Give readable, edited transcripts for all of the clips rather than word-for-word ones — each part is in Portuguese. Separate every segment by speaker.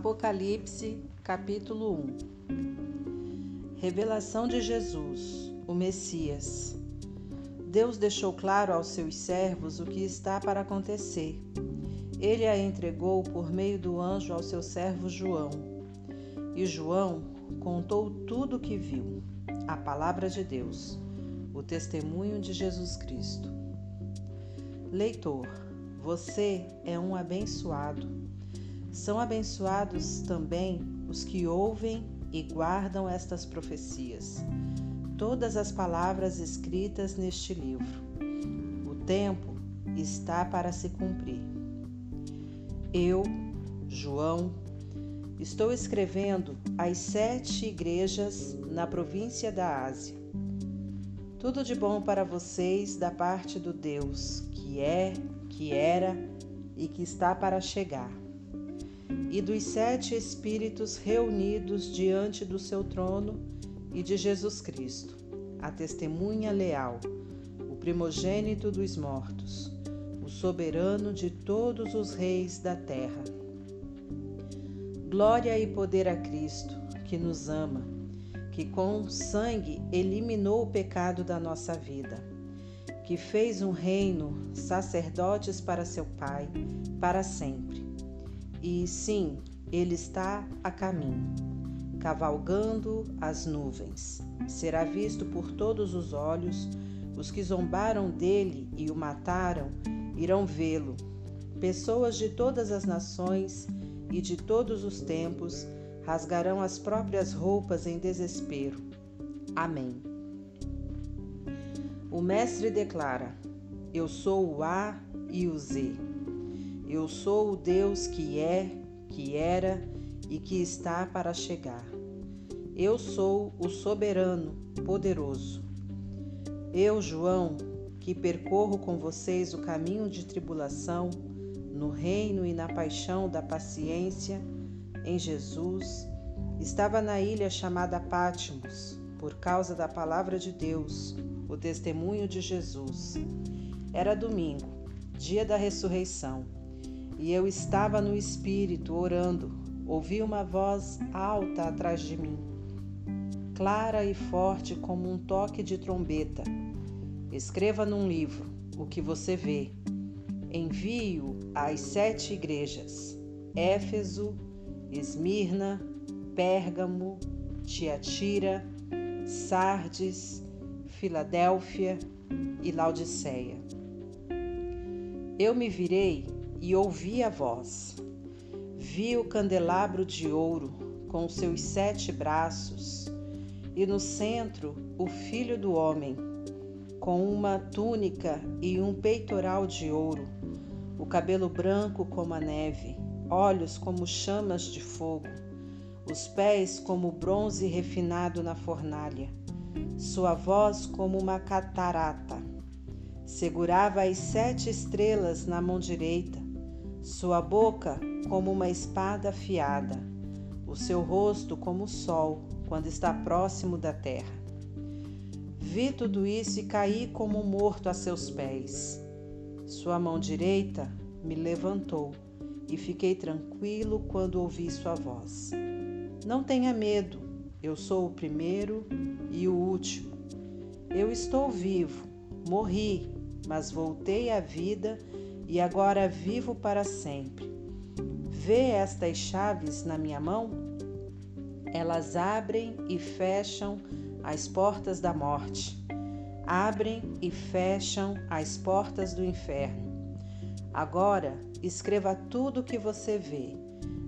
Speaker 1: Apocalipse, capítulo 1. Revelação de Jesus, o Messias. Deus deixou claro aos seus servos o que está para acontecer. Ele a entregou por meio do anjo ao seu servo João. E João contou tudo o que viu, a palavra de Deus, o testemunho de Jesus Cristo. Leitor, você é um abençoado. São abençoados também os que ouvem e guardam estas profecias, todas as palavras escritas neste livro. O tempo está para se cumprir. Eu, João, estou escrevendo às 7 igrejas na província da Ásia. Tudo de bom para vocês da parte do Deus que é, que era e que está para chegar, e dos 7 Espíritos reunidos diante do seu trono e de Jesus Cristo, a testemunha leal, o primogênito dos mortos, o soberano de todos os reis da terra. Glória e poder a Cristo, que nos ama, que com sangue eliminou o pecado da nossa vida, que fez um reino, sacerdotes para seu Pai, para sempre. E sim, ele está a caminho, cavalgando as nuvens. Será visto por todos os olhos, os que zombaram dele e o mataram irão vê-lo. Pessoas de todas as nações e de todos os tempos rasgarão as próprias roupas em desespero. Amém. O Mestre declara: Eu sou o A e o Z. Eu sou o Deus que é, que era e que está para chegar. Eu sou o soberano, poderoso. Eu, João, que percorro com vocês o caminho de tribulação, no reino e na paixão da paciência, em Jesus, estava na ilha chamada Patmos, por causa da palavra de Deus, o testemunho de Jesus. Era domingo, dia da ressurreição. E eu estava no Espírito, orando. Ouvi uma voz alta atrás de mim, clara e forte como um toque de trombeta. Escreva num livro o que você vê. Envie-o às 7 igrejas: Éfeso, Esmirna, Pérgamo, Tiatira, Sardes, Filadélfia e Laodiceia. Eu me virei e ouvi a voz. Vi o candelabro de ouro com os seus 7 braços, e no centro o Filho do Homem, com uma túnica e um peitoral de ouro, o cabelo branco como a neve, olhos como chamas de fogo, os pés como bronze refinado na fornalha, sua voz como uma catarata. Segurava as 7 estrelas na mão direita, sua boca como uma espada afiada, o seu rosto como o sol quando está próximo da terra. Vi tudo isso e caí como morto a seus pés. Sua mão direita me levantou e fiquei tranquilo quando ouvi sua voz. Não tenha medo, eu sou o primeiro e o último. Eu estou vivo, morri, mas voltei à vida e agora vivo para sempre. Vê estas chaves na minha mão? Elas abrem e fecham as portas da morte. Abrem e fecham as portas do inferno. Agora, escreva tudo o que você vê,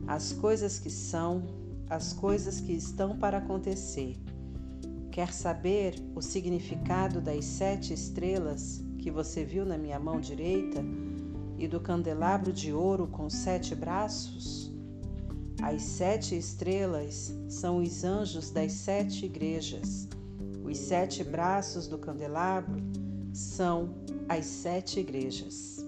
Speaker 1: as coisas que são, as coisas que estão para acontecer. Quer saber o significado das 7 estrelas que você viu na minha mão direita e do candelabro de ouro com 7 braços? As 7 estrelas são os anjos das 7 igrejas. Os 7 braços do candelabro são as 7 igrejas.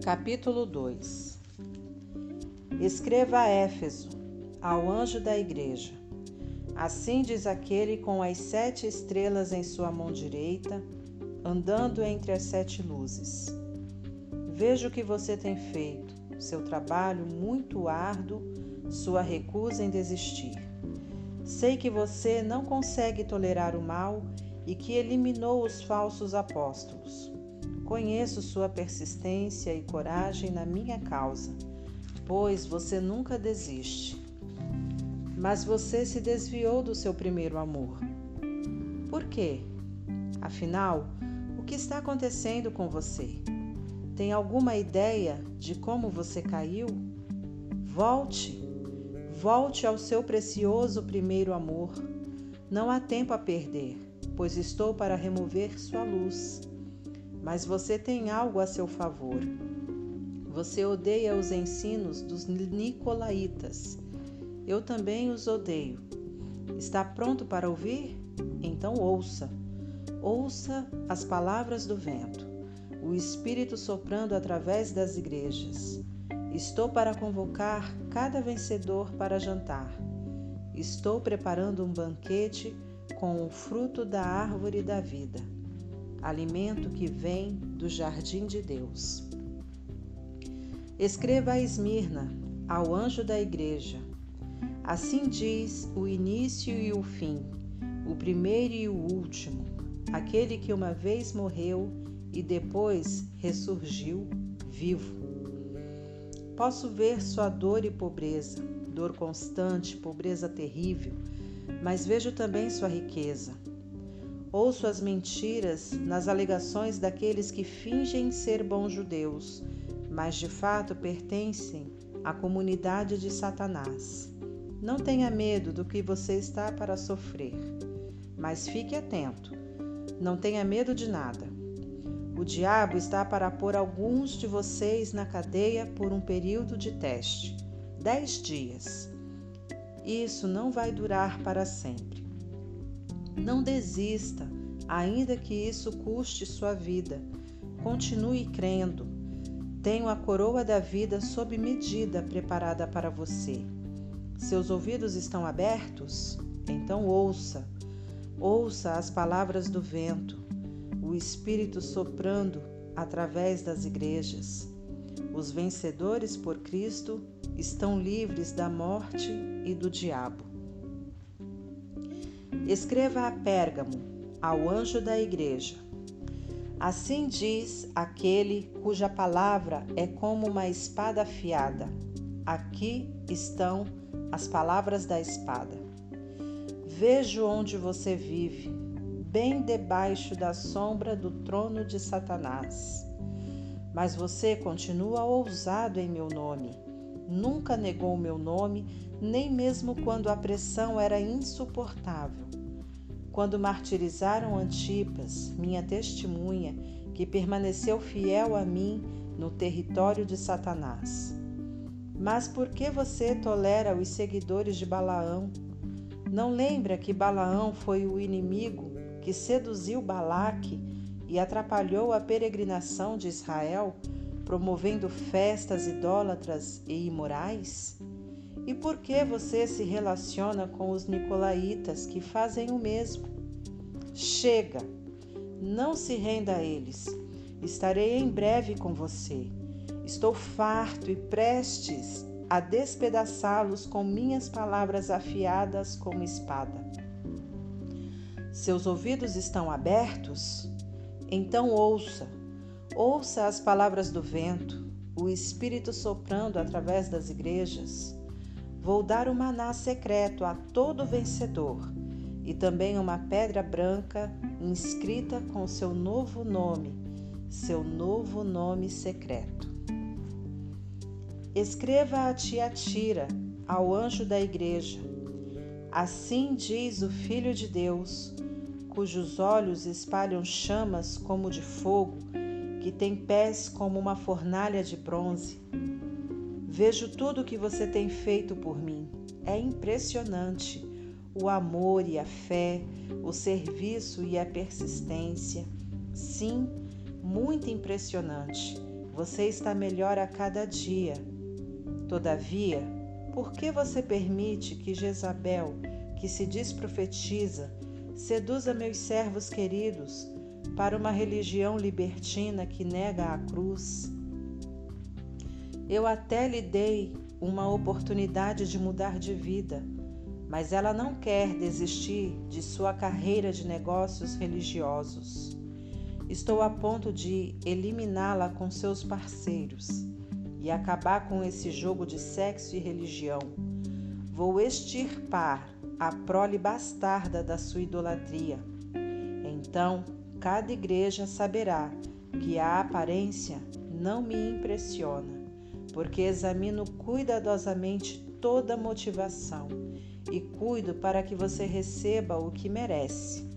Speaker 1: Capítulo 2. Escreva a Éfeso, ao anjo da igreja: Assim diz aquele com as 7 estrelas em sua mão direita, andando entre as 7 luzes. Vejo o que você tem feito, seu trabalho muito árduo, sua recusa em desistir. Sei que você não consegue tolerar o mal e que eliminou os falsos apóstolos. Conheço sua persistência e coragem na minha causa, pois você nunca desiste. Mas você se desviou do seu primeiro amor. Por quê? Afinal, o que está acontecendo com você? Tem alguma ideia de como você caiu? Volte ao seu precioso primeiro amor. Não há tempo a perder, pois estou para remover sua luz. Mas você tem algo a seu favor. Você odeia os ensinos dos nicolaítas. Eu também os odeio. Está pronto para ouvir? Então ouça. Ouça as palavras do vento, o Espírito soprando através das igrejas. Estou para convocar cada vencedor para jantar. Estou preparando um banquete com o fruto da árvore da vida, alimento que vem do jardim de Deus. Escreva a Esmirna, ao anjo da igreja. Assim diz o início e o fim, o primeiro e o último, aquele que uma vez morreu e depois ressurgiu vivo. Posso ver sua dor e pobreza, dor constante, pobreza terrível, mas vejo também sua riqueza. Ouço as mentiras nas alegações daqueles que fingem ser bons judeus, mas de fato pertencem à comunidade de Satanás. Não tenha medo do que você está para sofrer, mas fique atento. Não tenha medo de nada. O diabo está para pôr alguns de vocês na cadeia por um período de teste, 10 dias. Isso não vai durar para sempre. Não desista, ainda que isso custe sua vida. Continue crendo. Tenho a coroa da vida sob medida preparada para você. Seus ouvidos estão abertos? Então ouça. Ouça as palavras do vento, o Espírito soprando através das igrejas. Os vencedores por Cristo estão livres da morte e do diabo. Escreva a Pérgamo, ao anjo da igreja. Assim diz aquele cuja palavra é como uma espada afiada. Aqui estão as palavras da espada. Vejo onde você vive, bem debaixo da sombra do trono de Satanás. Mas você continua ousado em meu nome. Nunca negou meu nome, nem mesmo quando a pressão era insuportável. Quando martirizaram Antipas, minha testemunha, que permaneceu fiel a mim no território de Satanás. Mas por que você tolera os seguidores de Balaão? Não lembra que Balaão foi o inimigo que seduziu Balaque e atrapalhou a peregrinação de Israel, promovendo festas idólatras e imorais? E por que você se relaciona com os nicolaítas que fazem o mesmo? Chega! Não se renda a eles. Estarei em breve com você. Estou farto e prestes a despedaçá-los com minhas palavras afiadas como espada. Seus ouvidos estão abertos? Então ouça. Ouça as palavras do vento, o Espírito soprando através das igrejas. Vou dar um maná secreto a todo vencedor e também uma pedra branca inscrita com seu novo nome secreto. Escreva a Tiatira, ao anjo da igreja. Assim diz o Filho de Deus, cujos olhos espalham chamas como de fogo, que tem pés como uma fornalha de bronze. Vejo tudo o que você tem feito por mim. É impressionante. O amor e a fé, o serviço e a persistência. Sim, muito impressionante. Você está melhor a cada dia. Todavia, por que você permite que Jezabel, que se diz profetiza, seduza meus servos queridos para uma religião libertina que nega a cruz. Eu até lhe dei uma oportunidade de mudar de vida, mas ela não quer desistir de sua carreira de negócios religiosos. Estou a ponto de eliminá-la com seus parceiros e acabar com esse jogo de sexo e religião. Vou extirpar a prole bastarda da sua idolatria. Então, cada igreja saberá que a aparência não me impressiona, porque examino cuidadosamente toda motivação e cuido para que você receba o que merece.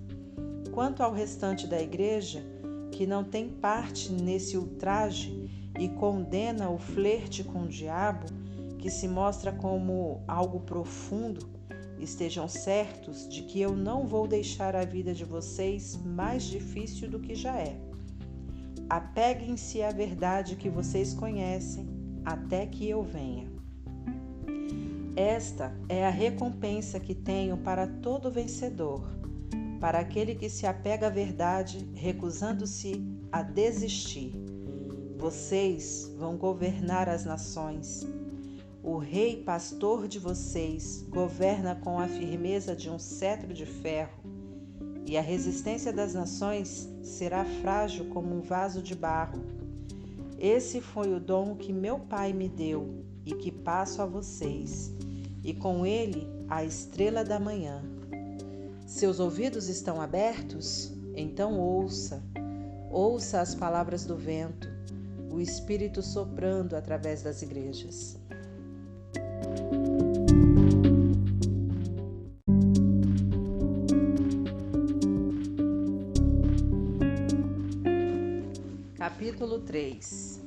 Speaker 1: Quanto ao restante da igreja, que não tem parte nesse ultraje e condena o flerte com o diabo, que se mostra como algo profundo, estejam certos de que eu não vou deixar a vida de vocês mais difícil do que já é. Apeguem-se à verdade que vocês conhecem até que eu venha. Esta é a recompensa que tenho para todo vencedor, para aquele que se apega à verdade, recusando-se a desistir. Vocês vão governar as nações. O rei pastor de vocês governa com a firmeza de um cetro de ferro, e a resistência das nações será frágil como um vaso de barro. Esse foi o dom que meu Pai me deu e que passo a vocês, e com ele a estrela da manhã. Seus ouvidos estão abertos? Então ouça as palavras do vento, o Espírito soprando através das igrejas. Capítulo 3.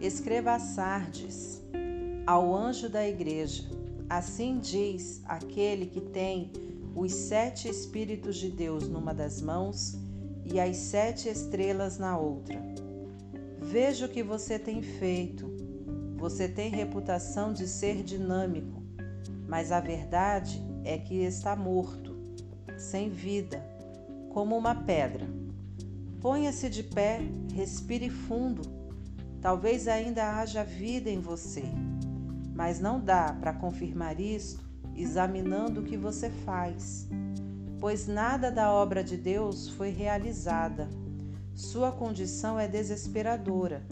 Speaker 1: Escreva a Sardes, ao anjo da igreja. Assim diz aquele que tem os 7 Espíritos de Deus numa das mãos e as 7 estrelas na outra. Veja o que você tem feito. Você tem reputação de ser dinâmico, mas a verdade é que está morto, sem vida, como uma pedra. Ponha-se de pé, respire fundo. Talvez ainda haja vida em você, mas não dá para confirmar isto examinando o que você faz, pois nada da obra de Deus foi realizada. Sua condição é desesperadora.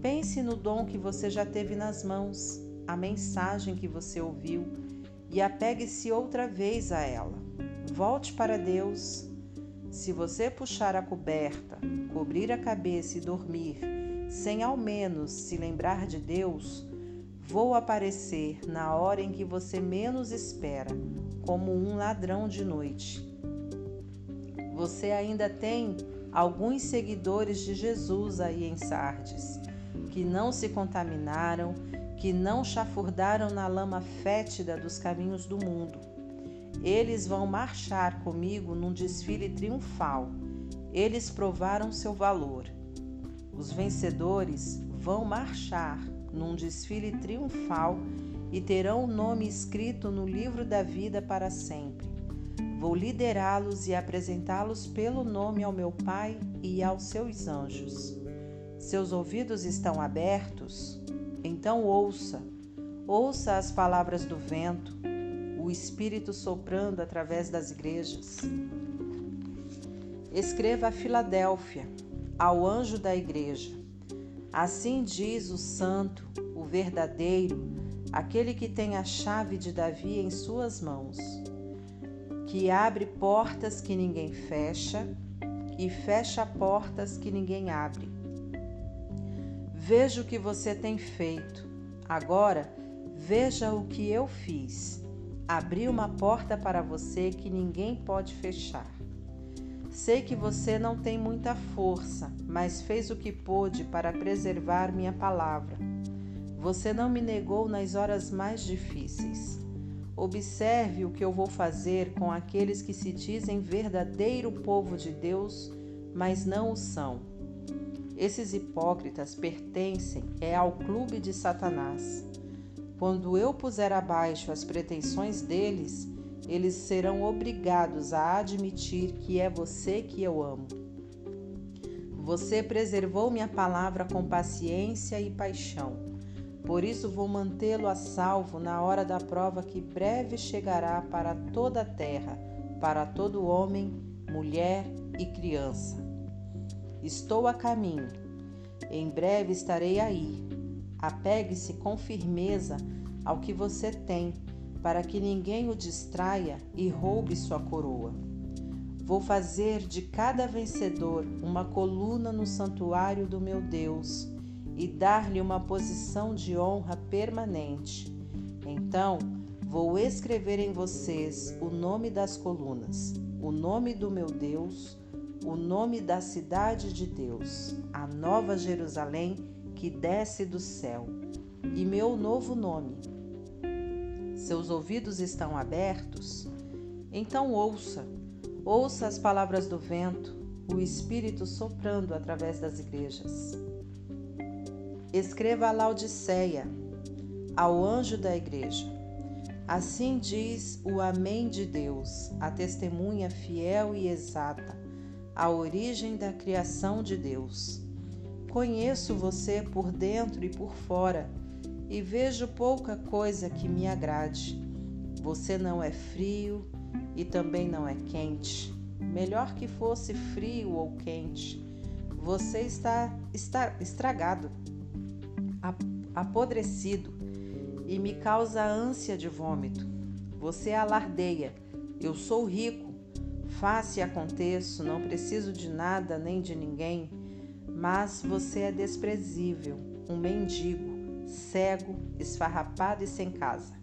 Speaker 1: Pense no dom que você já teve nas mãos, a mensagem que você ouviu, e apegue-se outra vez a ela. Volte para Deus. Se você puxar a coberta, cobrir a cabeça e dormir, sem ao menos se lembrar de Deus, vou aparecer na hora em que você menos espera, como um ladrão de noite. Você ainda tem alguns seguidores de Jesus aí em Sardes, que não se contaminaram, que não chafurdaram na lama fétida dos caminhos do mundo. Eles vão marchar comigo num desfile triunfal. Eles provaram seu valor. Os vencedores vão marchar num desfile triunfal e terão o nome escrito no livro da vida para sempre. Vou liderá-los e apresentá-los pelo nome ao meu Pai e aos seus anjos. Seus ouvidos estão abertos? Então ouça as palavras do vento, o Espírito soprando através das igrejas. Escreva a Filadélfia, ao anjo da igreja. Assim diz o santo, o verdadeiro, aquele que tem a chave de Davi em suas mãos, que abre portas que ninguém fecha e fecha portas que ninguém abre. Veja o que você tem feito. Agora, veja o que eu fiz. Abri uma porta para você que ninguém pode fechar. Sei que você não tem muita força, mas fez o que pôde para preservar minha palavra. Você não me negou nas horas mais difíceis. Observe o que eu vou fazer com aqueles que se dizem verdadeiro povo de Deus, mas não o são. Esses hipócritas pertencem ao clube de Satanás. Quando eu puser abaixo as pretensões deles, eles serão obrigados a admitir que é você que eu amo. Você preservou minha palavra com paciência e paixão. Por isso vou mantê-lo a salvo na hora da prova que breve chegará para toda a terra, para todo homem, mulher e criança. Estou a caminho. Em breve estarei aí. Apegue-se com firmeza ao que você tem, para que ninguém o distraia e roube sua coroa. Vou fazer de cada vencedor uma coluna no santuário do meu Deus e dar-lhe uma posição de honra permanente. Então, vou escrever em vocês o nome das colunas, o nome do meu Deus, o nome da cidade de Deus, a nova Jerusalém que desce do céu, e meu novo nome. Seus ouvidos estão abertos? Então ouça as palavras do vento, o Espírito soprando através das igrejas. Escreva a Laodiceia, ao anjo da igreja. Assim diz o Amém de Deus, a testemunha fiel e exata, a origem da criação de Deus. Conheço você por dentro e por fora, e vejo pouca coisa que me agrade. Você não é frio e também não é quente. Melhor que fosse frio ou quente. Você está estragado, apodrecido, e me causa ânsia de vômito. Você alardeia: eu sou rico, faço e aconteço, não preciso de nada nem de ninguém. Mas você é desprezível, um mendigo, cego, esfarrapado e sem casa.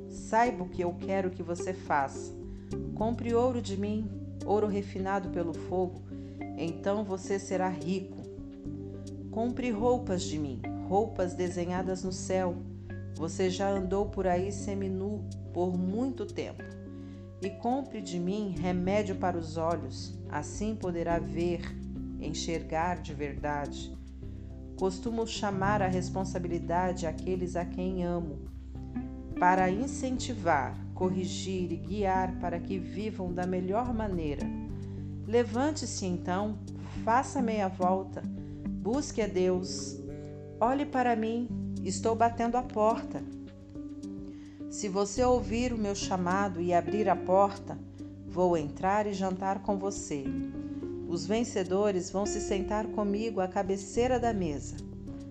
Speaker 1: Saiba o que eu quero que você faça. Compre ouro de mim, ouro refinado pelo fogo, então você será rico. Compre roupas de mim, roupas desenhadas no céu. Você já andou por aí seminu por muito tempo. E compre de mim remédio para os olhos, assim poderá ver, enxergar de verdade. Costumo chamar à responsabilidade aqueles a quem amo, para incentivar, corrigir e guiar para que vivam da melhor maneira. Levante-se então, faça meia volta, busque a Deus. Olhe para mim, estou batendo a porta. Se você ouvir o meu chamado e abrir a porta, vou entrar e jantar com você. Os vencedores vão se sentar comigo à cabeceira da mesa,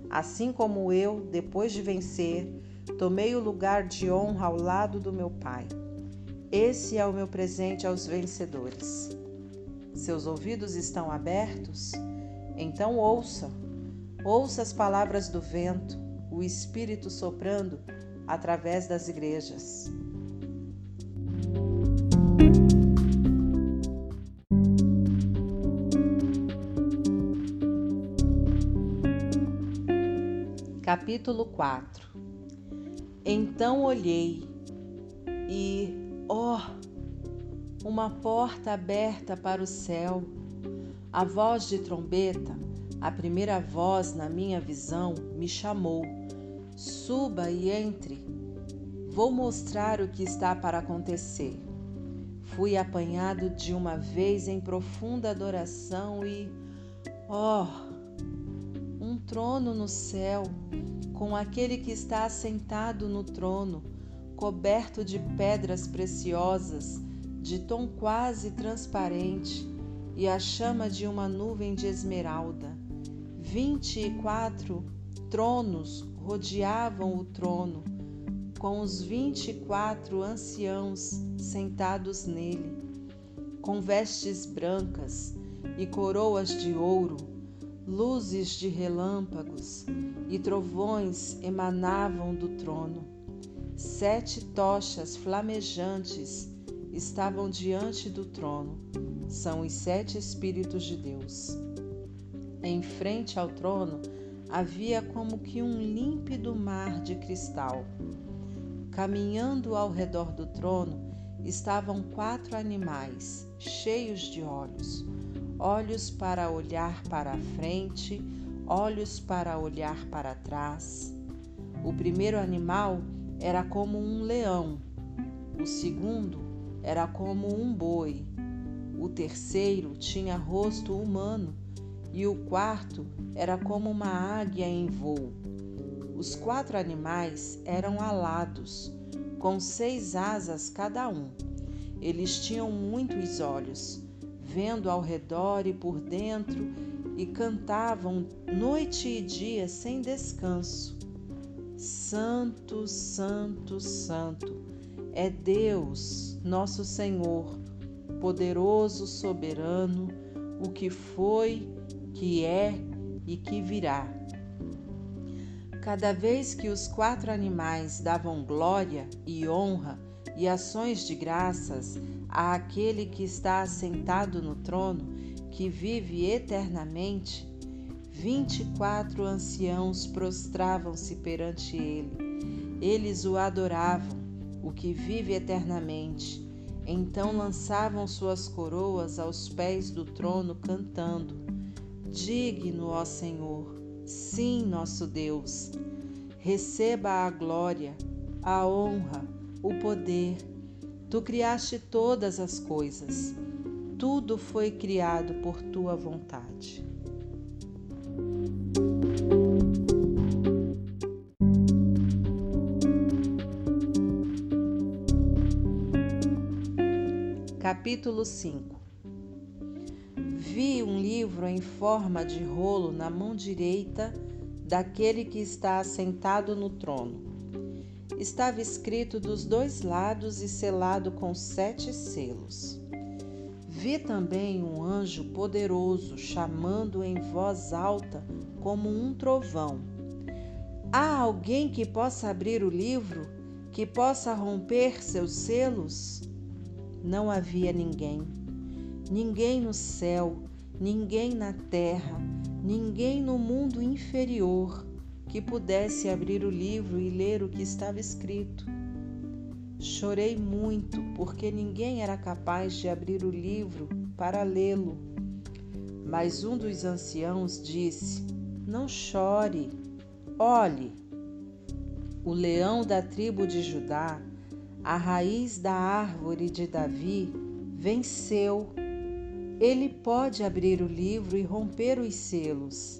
Speaker 1: assim como eu, depois de vencer, tomei o lugar de honra ao lado do meu Pai. Esse é o meu presente aos vencedores. Seus ouvidos estão abertos? Então ouça as palavras do vento, o Espírito soprando através das igrejas. Capítulo 4. Então olhei e, uma porta aberta para o céu. A voz de trombeta, a primeira voz na minha visão, me chamou: suba e entre. Vou mostrar o que está para acontecer. Fui apanhado de uma vez em profunda adoração e, um trono no céu, com aquele que está assentado no trono, coberto de pedras preciosas, de tom quase transparente, e a chama de uma nuvem de esmeralda. 24 tronos rodeavam o trono, com os 24 anciãos sentados nele, com vestes brancas e coroas de ouro. Luzes de relâmpagos e trovões emanavam do trono. 7 tochas flamejantes estavam diante do trono. São os 7 Espíritos de Deus. Em frente ao trono havia como que um límpido mar de cristal. Caminhando ao redor do trono estavam 4 animais, cheios de olhos. Olhos para olhar para a frente, olhos para olhar para trás. O primeiro animal era como um leão, o segundo era como um boi, o terceiro tinha rosto humano e o quarto era como uma águia em voo. Os 4 animais eram alados, com 6 asas cada um. Eles tinham muitos olhos, vendo ao redor e por dentro, e cantavam noite e dia sem descanso. Santo, Santo, Santo é Deus, nosso Senhor, poderoso, soberano, o que foi, que é e que virá. Cada vez que os 4 animais davam glória e honra e ações de graças àquele que está assentado no trono, que vive eternamente, 24 anciãos prostravam-se perante ele. Eles o adoravam, o que vive eternamente. Então lançavam suas coroas aos pés do trono, cantando: Digno, ó Senhor, sim, nosso Deus, receba a glória, a honra, o poder. Tu criaste todas as coisas. Tudo foi criado por tua vontade. Capítulo 5. Vi um livro em forma de rolo na mão direita daquele que está assentado no trono. Estava escrito dos 2 lados e selado com 7 selos. Vi também um anjo poderoso chamando em voz alta como um trovão. Há alguém que possa abrir o livro, que possa romper seus selos? Não havia ninguém. Ninguém no céu, ninguém na terra, ninguém no mundo inferior que pudesse abrir o livro e ler o que estava escrito. Chorei muito, porque ninguém era capaz de abrir o livro para lê-lo. Mas um dos anciãos disse: Não chore, olhe. O leão da tribo de Judá, a raiz da árvore de Davi, venceu. Ele pode abrir o livro e romper os selos.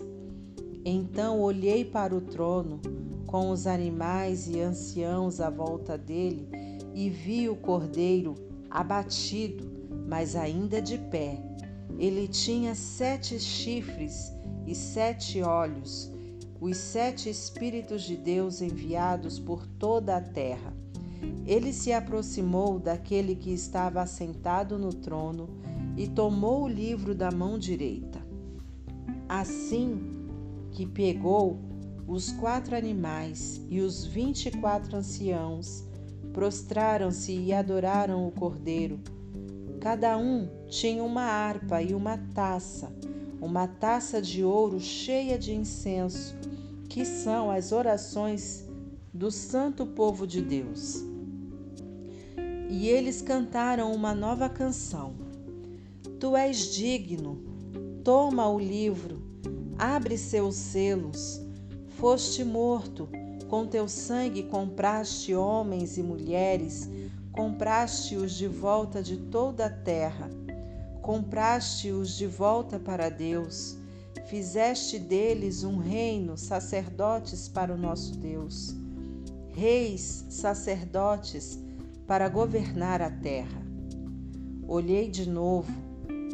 Speaker 1: Então olhei para o trono, com os animais e anciãos à volta dele, e vi o cordeiro abatido, mas ainda de pé. Ele tinha 7 chifres e 7 olhos, os 7 Espíritos de Deus enviados por toda a terra. Ele se aproximou daquele que estava assentado no trono e tomou o livro da mão direita. Assim que pegou, os 4 animais e os 24 anciãos prostraram-se e adoraram o Cordeiro. Cada um tinha uma harpa e uma taça de ouro cheia de incenso, que são as orações do santo povo de Deus. E eles cantaram uma nova canção. Tu és digno, toma o livro, abre seus selos. Foste morto, com teu sangue compraste homens e mulheres, compraste-os de volta de toda a terra, compraste-os de volta para Deus, fizeste deles um reino, sacerdotes para o nosso Deus, reis, sacerdotes, para governar a terra. Olhei de novo,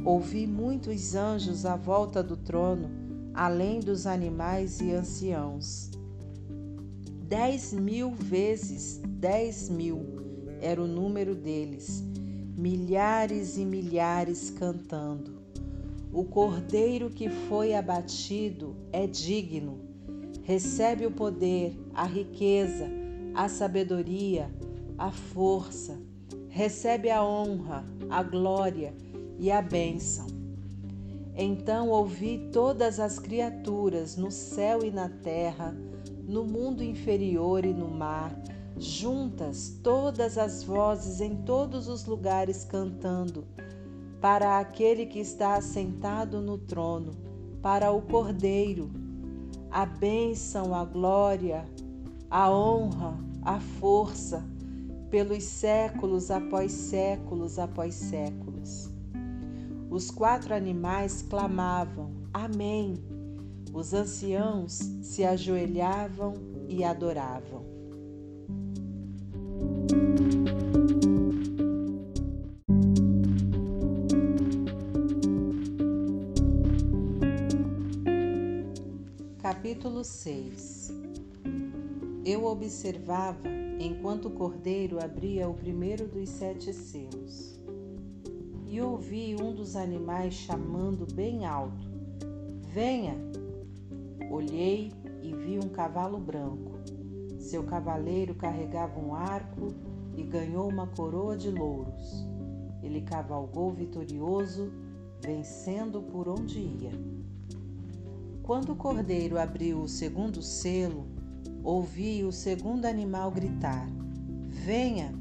Speaker 1: ouvi muitos anjos à volta do trono, além dos animais e anciãos. 10.000 vezes 10.000 era o número deles, milhares e milhares cantando. O cordeiro que foi abatido é digno, recebe o poder, a riqueza, a sabedoria, a força, recebe a honra, a glória e a bênção. Então ouvi todas as criaturas no céu e na terra, no mundo inferior e no mar, juntas todas as vozes em todos os lugares cantando, para aquele que está assentado no trono, para o Cordeiro, a bênção, a glória, a honra, a força pelos séculos após séculos após séculos. Os 4 animais clamavam: Amém. Os anciãos se ajoelhavam e adoravam. Capítulo 6. Eu observava enquanto o cordeiro abria o primeiro dos 7 selos. E ouvi um dos animais chamando bem alto: Venha! Olhei e vi um cavalo branco. Seu cavaleiro carregava um arco e ganhou uma coroa de louros. Ele cavalgou vitorioso, vencendo por onde ia. Quando o cordeiro abriu o segundo selo, ouvi o segundo animal gritar: Venha!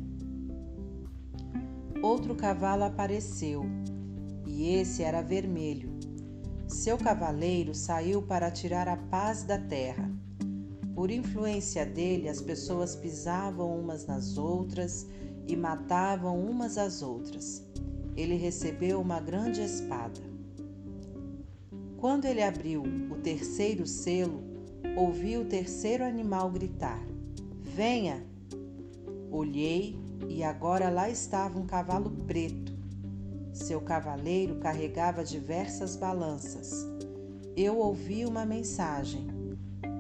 Speaker 1: Outro cavalo apareceu, e esse era vermelho. Seu cavaleiro saiu para tirar a paz da terra. Por influência dele, as pessoas pisavam umas nas outras e matavam umas às outras. Ele recebeu uma grande espada. Quando ele abriu o terceiro selo, ouvi o terceiro animal gritar: Venha! Olhei e agora lá estava um cavalo preto. Seu cavaleiro carregava diversas balanças. Eu ouvi uma mensagem.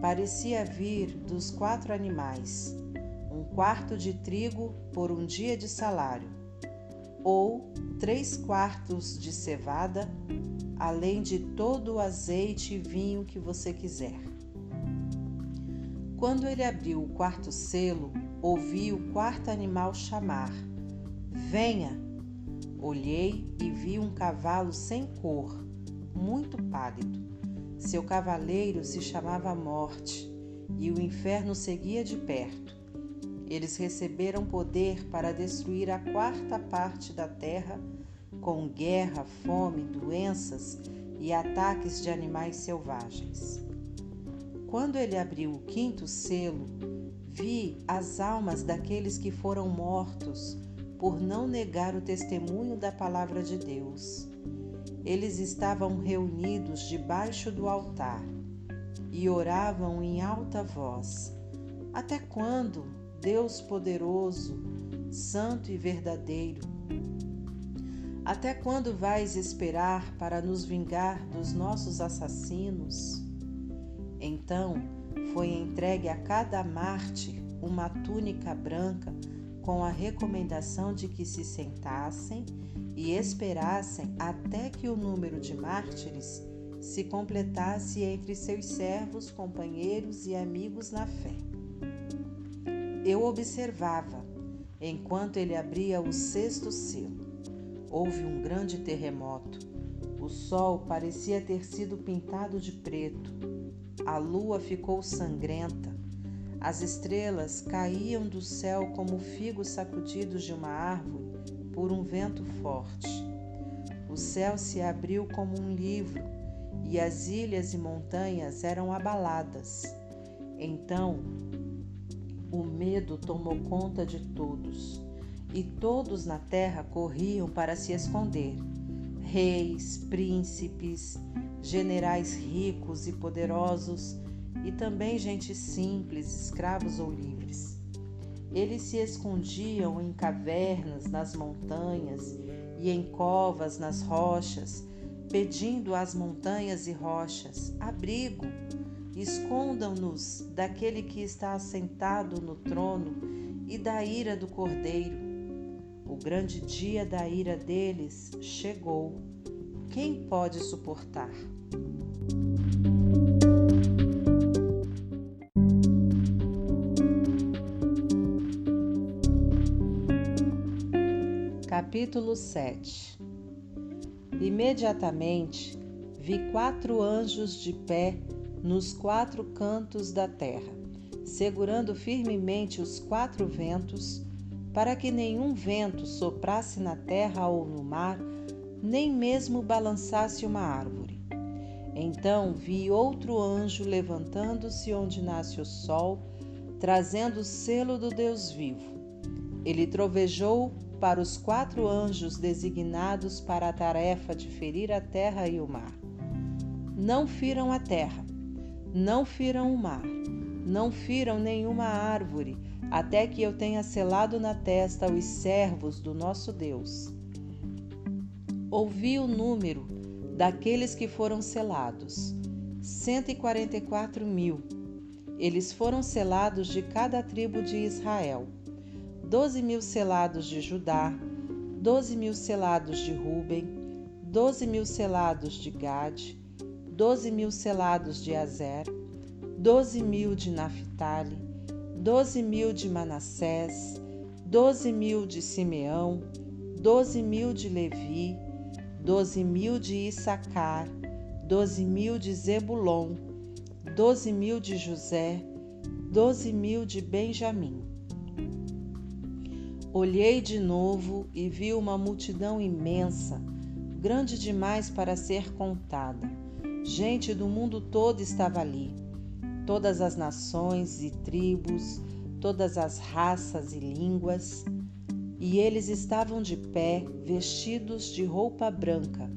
Speaker 1: Parecia vir dos 4 animais: 1/4 de trigo por um dia de salário, ou 3/4 de cevada, além de todo o azeite e vinho que você quiser. Quando ele abriu o 4º selo, ouvi o 4º animal chamar: Venha! Olhei e vi um cavalo sem cor, muito pálido. Seu cavaleiro se chamava Morte, e o inferno seguia de perto. Eles receberam poder para destruir a 4ª parte da terra com guerra, fome, doenças e ataques de animais selvagens. Quando ele abriu o 5º selo, vi as almas daqueles que foram mortos por não negar o testemunho da palavra de Deus. Eles estavam reunidos debaixo do altar e oravam em alta voz: Até quando, Deus poderoso, santo e verdadeiro? Até quando vais esperar para nos vingar dos nossos assassinos? Então foi entregue a cada mártir uma túnica branca com a recomendação de que se sentassem e esperassem até que o número de mártires se completasse entre seus servos, companheiros e amigos na fé. Eu observava enquanto ele abria o 6º selo. Houve um grande terremoto. O sol parecia ter sido pintado de preto. A lua ficou sangrenta. As estrelas caíam do céu como figos sacudidos de uma árvore por um vento forte. O céu se abriu como um livro e as ilhas e montanhas eram abaladas. Então, o medo tomou conta de todos, e todos na terra corriam para se esconder. Reis, príncipes, generais ricos e poderosos, e também gente simples, escravos ou livres. Eles se escondiam em cavernas nas montanhas e em covas nas rochas, pedindo às montanhas e rochas: abrigo, escondam-nos daquele que está assentado no trono e da ira do Cordeiro. O grande dia da ira deles chegou. Quem pode suportar? Capítulo 7. Imediatamente vi 4 anjos de pé nos 4 cantos da terra, segurando firmemente os 4 ventos, para que nenhum vento soprasse na terra ou no mar, nem mesmo balançasse uma árvore. Então vi outro anjo levantando-se onde nasce o sol, trazendo o selo do Deus vivo. Ele trovejou para os 4 anjos designados para a tarefa de ferir a terra e o mar. Não firam a terra, não firam o mar, não firam nenhuma árvore, até que eu tenha selado na testa os servos do nosso Deus. Ouvi o número daqueles que foram selados, 144.000. Eles foram selados de cada tribo de Israel. 12.000 selados de Judá, 12.000 selados de Ruben, 12.000 selados de Gade, 12.000 selados de Azer, 12.000 de Naphtali, 12.000 de Manassés, 12.000 de Simeão, 12.000 de Levi, 12.000 de Issacar, 12.000 de Zebulon, 12.000 de José, 12.000 de Benjamim. Olhei de novo e vi uma multidão imensa, grande demais para ser contada. Gente do mundo todo estava ali, todas as nações e tribos, todas as raças e línguas, e eles estavam de pé, vestidos de roupa branca,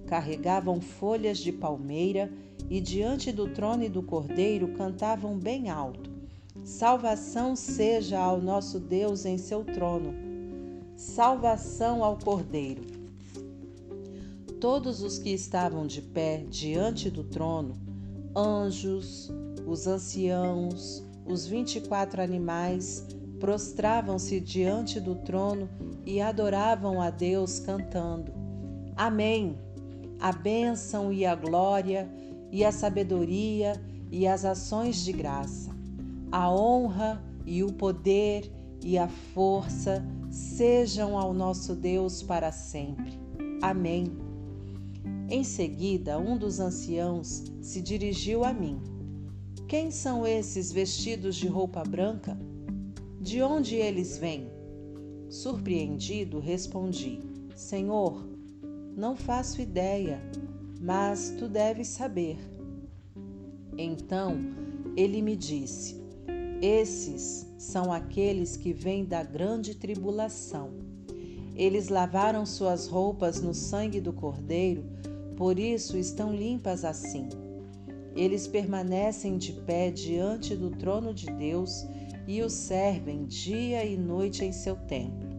Speaker 1: carregavam folhas de palmeira e diante do trono e do Cordeiro cantavam bem alto: Salvação seja ao nosso Deus em seu trono, salvação ao Cordeiro. Todos os que estavam de pé diante do trono, anjos, os anciãos, os 24 animais, prostravam-se diante do trono e adoravam a Deus cantando: Amém! A bênção e a glória e a sabedoria e as ações de graça, a honra e o poder e a força sejam ao nosso Deus para sempre. Amém. Em seguida, um dos anciãos se dirigiu a mim. Quem são esses vestidos de roupa branca? De onde eles vêm? Surpreendido, respondi: Senhor, não faço ideia, mas tu deves saber. Então ele me disse: Esses são aqueles que vêm da grande tribulação. Eles lavaram suas roupas no sangue do Cordeiro, por isso estão limpas assim. Eles permanecem de pé diante do trono de Deus e o servem dia e noite em seu templo.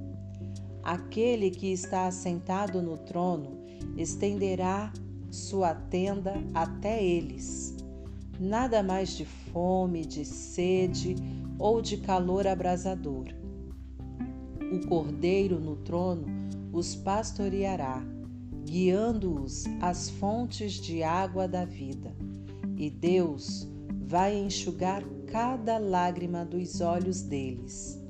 Speaker 1: Aquele que está assentado no trono estenderá sua tenda até eles. Nada mais de fome, de sede ou de calor abrasador. O Cordeiro no trono os pastoreará, guiando-os às fontes de água da vida. E Deus vai enxugar cada lágrima dos olhos deles.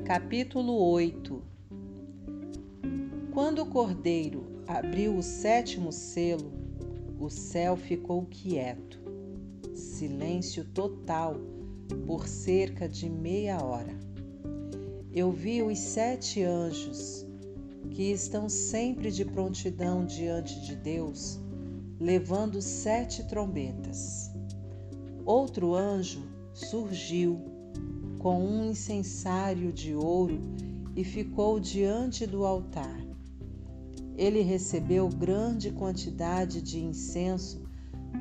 Speaker 1: Capítulo 8. Quando o Cordeiro abriu o 7º selo, o céu ficou quieto. Silêncio total por cerca de meia hora. Eu vi os 7 anjos, que estão sempre de prontidão diante de Deus, levando 7 trombetas. Outro anjo surgiu com um incensário de ouro e ficou diante do altar. Ele recebeu grande quantidade de incenso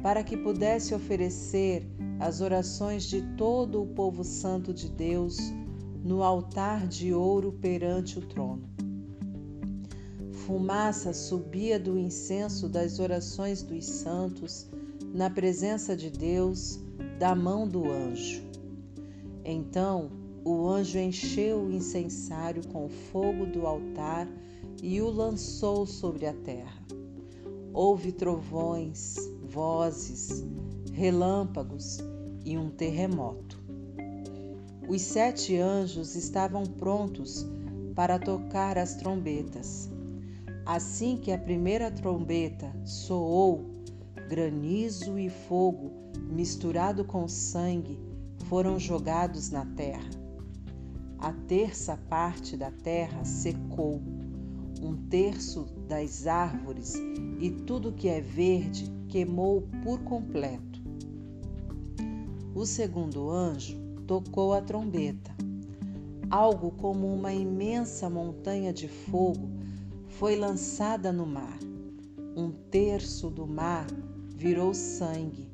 Speaker 1: para que pudesse oferecer as orações de todo o povo santo de Deus no altar de ouro perante o trono. Fumaça subia do incenso das orações dos santos na presença de Deus da mão do anjo. Então o anjo encheu o incensário com o fogo do altar e o lançou sobre a terra. Houve trovões, vozes, relâmpagos e um terremoto. Os 7 anjos estavam prontos para tocar as trombetas. Assim que a primeira trombeta soou, granizo e fogo, misturado com sangue, foram jogados na terra. A 1/3 parte da terra secou. 1/3 das árvores e tudo que é verde queimou por completo. O segundo anjo tocou a trombeta. Algo como uma imensa montanha de fogo foi lançada no mar. 1/3 do mar virou sangue.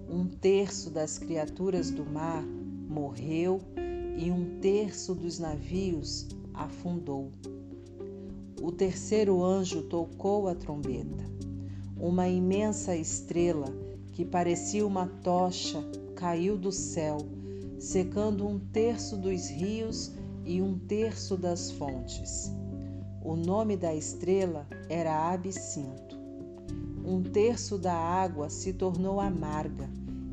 Speaker 1: 1/3 das criaturas do mar morreu e 1/3 dos navios afundou. O terceiro anjo tocou a trombeta. Uma imensa estrela, que parecia uma tocha, caiu do céu, secando 1/3 dos rios e 1/3 das fontes. O nome da estrela era Absinto. 1/3 da água se tornou amarga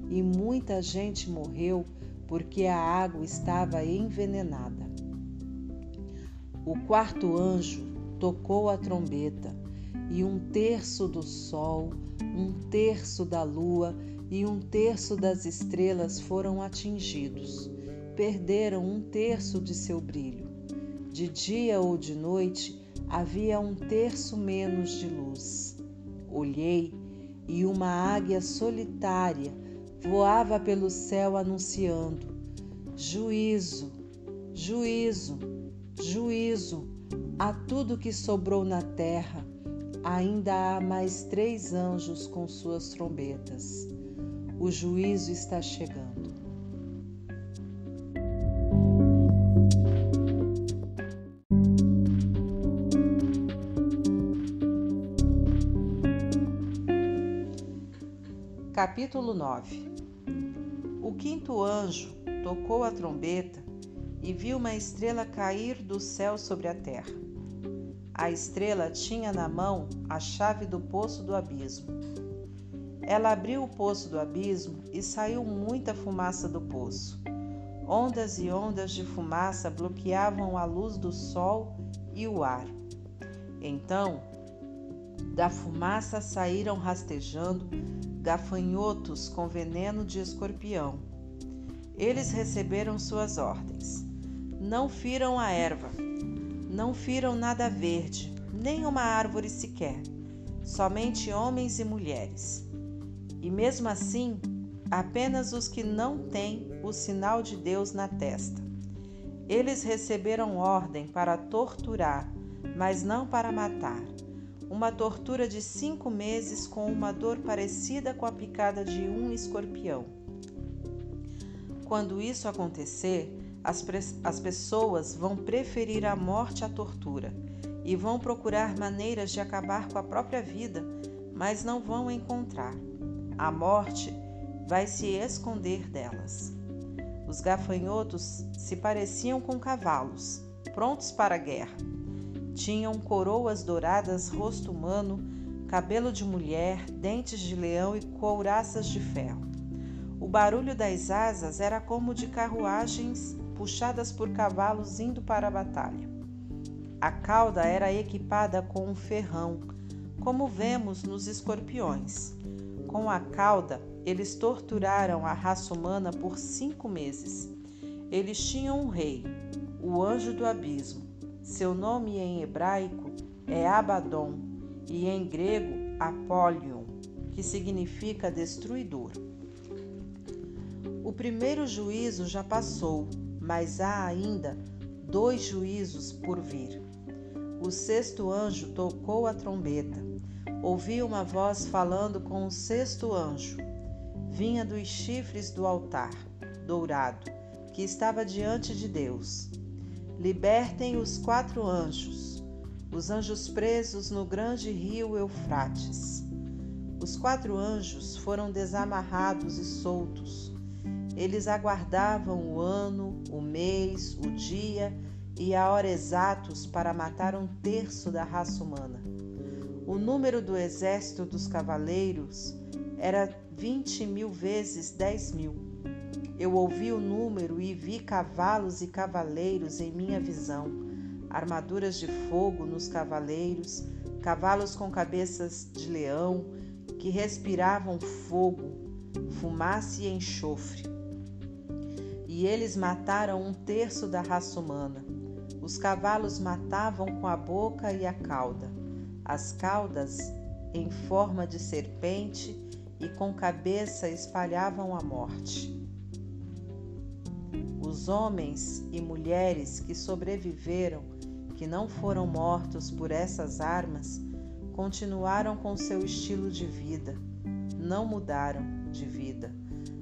Speaker 1: e muita gente morreu porque a água estava envenenada. O quarto anjo tocou a trombeta e 1/3 do sol, 1/3 da lua e 1/3 das estrelas foram atingidos. Perderam 1/3 de seu brilho. De dia ou de noite havia 1/3 menos de luz. Olhei e uma águia solitária voava pelo céu anunciando: juízo, juízo, juízo a tudo que sobrou na terra. Ainda há mais 3 anjos com suas trombetas. O juízo está chegando. Capítulo 9. O quinto anjo tocou a trombeta e viu uma estrela cair do céu sobre a terra. A estrela tinha na mão a chave do poço do abismo. Ela abriu o poço do abismo e saiu muita fumaça do poço. Ondas e ondas de fumaça bloqueavam a luz do sol e o ar. Então, da fumaça saíram rastejando gafanhotos com veneno de escorpião. Eles receberam suas ordens. Não firam a erva, não firam nada verde, nem uma árvore sequer, somente homens e mulheres. E mesmo assim, apenas os que não têm o sinal de Deus na testa. Eles receberam ordem para torturar, mas não para matar. Uma tortura de 5 meses com uma dor parecida com a picada de um escorpião. Quando isso acontecer, as pessoas vão preferir a morte à tortura e vão procurar maneiras de acabar com a própria vida, mas não vão encontrar. A morte vai se esconder delas. Os gafanhotos se pareciam com cavalos, prontos para a guerra. Tinham coroas douradas, rosto humano, cabelo de mulher, dentes de leão e couraças de ferro. O barulho das asas era como de carruagens puxadas por cavalos indo para a batalha. A cauda era equipada com um ferrão, como vemos nos escorpiões. Com a cauda, eles torturaram a raça humana por 5 meses. Eles tinham um rei, o anjo do abismo. Seu nome em hebraico é Abaddon e em grego Apollyon, que significa destruidor. O primeiro juízo já passou, mas há ainda 2 juízos por vir. O sexto anjo tocou a trombeta. Ouvi uma voz falando com o sexto anjo. Vinha dos chifres do altar dourado, que estava diante de Deus. Libertem os 4 anjos, os anjos presos no grande rio Eufrates. Os 4 anjos foram desamarrados e soltos. Eles aguardavam o ano, o mês, o dia e a hora exatos para matar 1/3 da raça humana. O número do exército dos cavaleiros era 20.000 vezes 10.000. Eu ouvi o número e vi cavalos e cavaleiros em minha visão, armaduras de fogo nos cavaleiros, cavalos com cabeças de leão, que respiravam fogo, fumaça e enxofre. E eles mataram 1/3 da raça humana. Os cavalos matavam com a boca e a cauda, as caudas em forma de serpente e com cabeça espalhavam a morte. Os homens e mulheres que sobreviveram, que não foram mortos por essas armas, continuaram com seu estilo de vida, não mudaram de vida,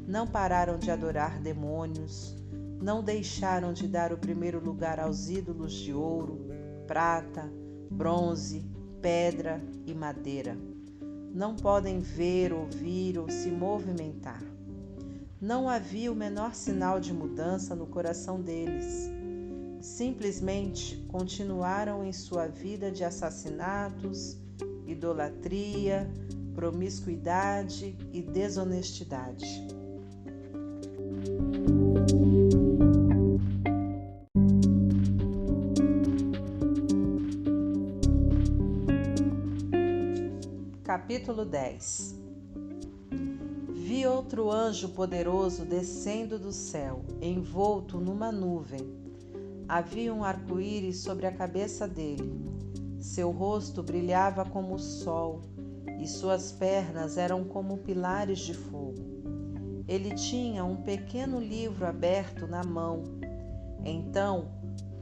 Speaker 1: não pararam de adorar demônios, não deixaram de dar o primeiro lugar aos ídolos de ouro, prata, bronze, pedra e madeira. Não podem ver, ouvir ou se movimentar. Não havia o menor sinal de mudança no coração deles. Simplesmente continuaram em sua vida de assassinatos, idolatria, promiscuidade e desonestidade. Capítulo 10. Vi outro anjo poderoso descendo do céu, envolto numa nuvem. Havia um arco-íris sobre a cabeça dele. Seu rosto brilhava como o sol, e suas pernas eram como pilares de fogo. Ele tinha um pequeno livro aberto na mão. Então,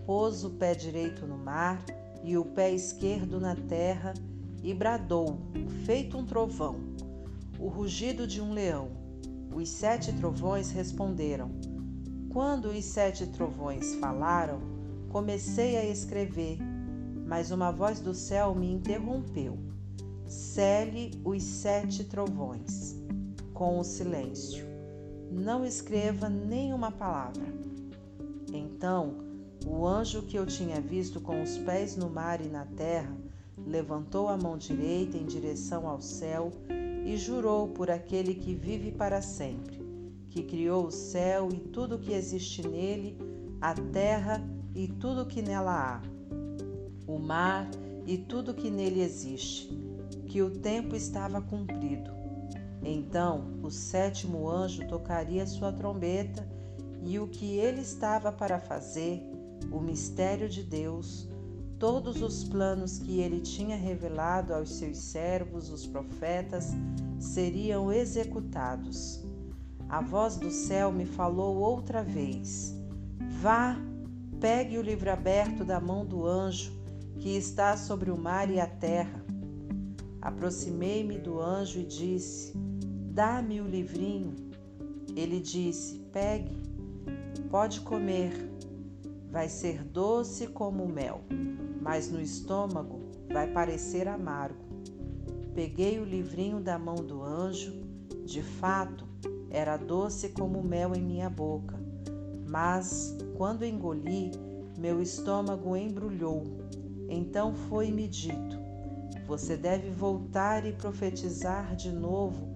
Speaker 1: pôs o pé direito no mar e o pé esquerdo na terra e bradou, feito um trovão, o rugido de um leão. Os 7 trovões responderam. Quando os 7 trovões falaram, comecei a escrever, mas uma voz do céu me interrompeu. Cele os 7 trovões, com o silêncio. Não escreva nenhuma palavra. Então, o anjo que eu tinha visto com os pés no mar e na terra, levantou a mão direita em direção ao céu e jurou por aquele que vive para sempre, que criou o céu e tudo o que existe nele, a terra e tudo o que nela há, o mar e tudo o que nele existe, que o tempo estava cumprido. Então o 7º anjo tocaria sua trombeta e o que ele estava para fazer, o mistério de Deus, todos os planos que ele tinha revelado aos seus servos, os profetas, seriam executados. A voz do céu me falou outra vez. Vá, pegue o livro aberto da mão do anjo que está sobre o mar e a terra. Aproximei-me do anjo e disse, dá-me o livrinho. Ele disse, pegue, pode comer, vai ser doce como o mel, mas no estômago vai parecer amargo. Peguei o livrinho da mão do anjo, de fato, era doce como mel em minha boca, mas quando engoli, meu estômago embrulhou. Então foi-me dito, você deve voltar e profetizar de novo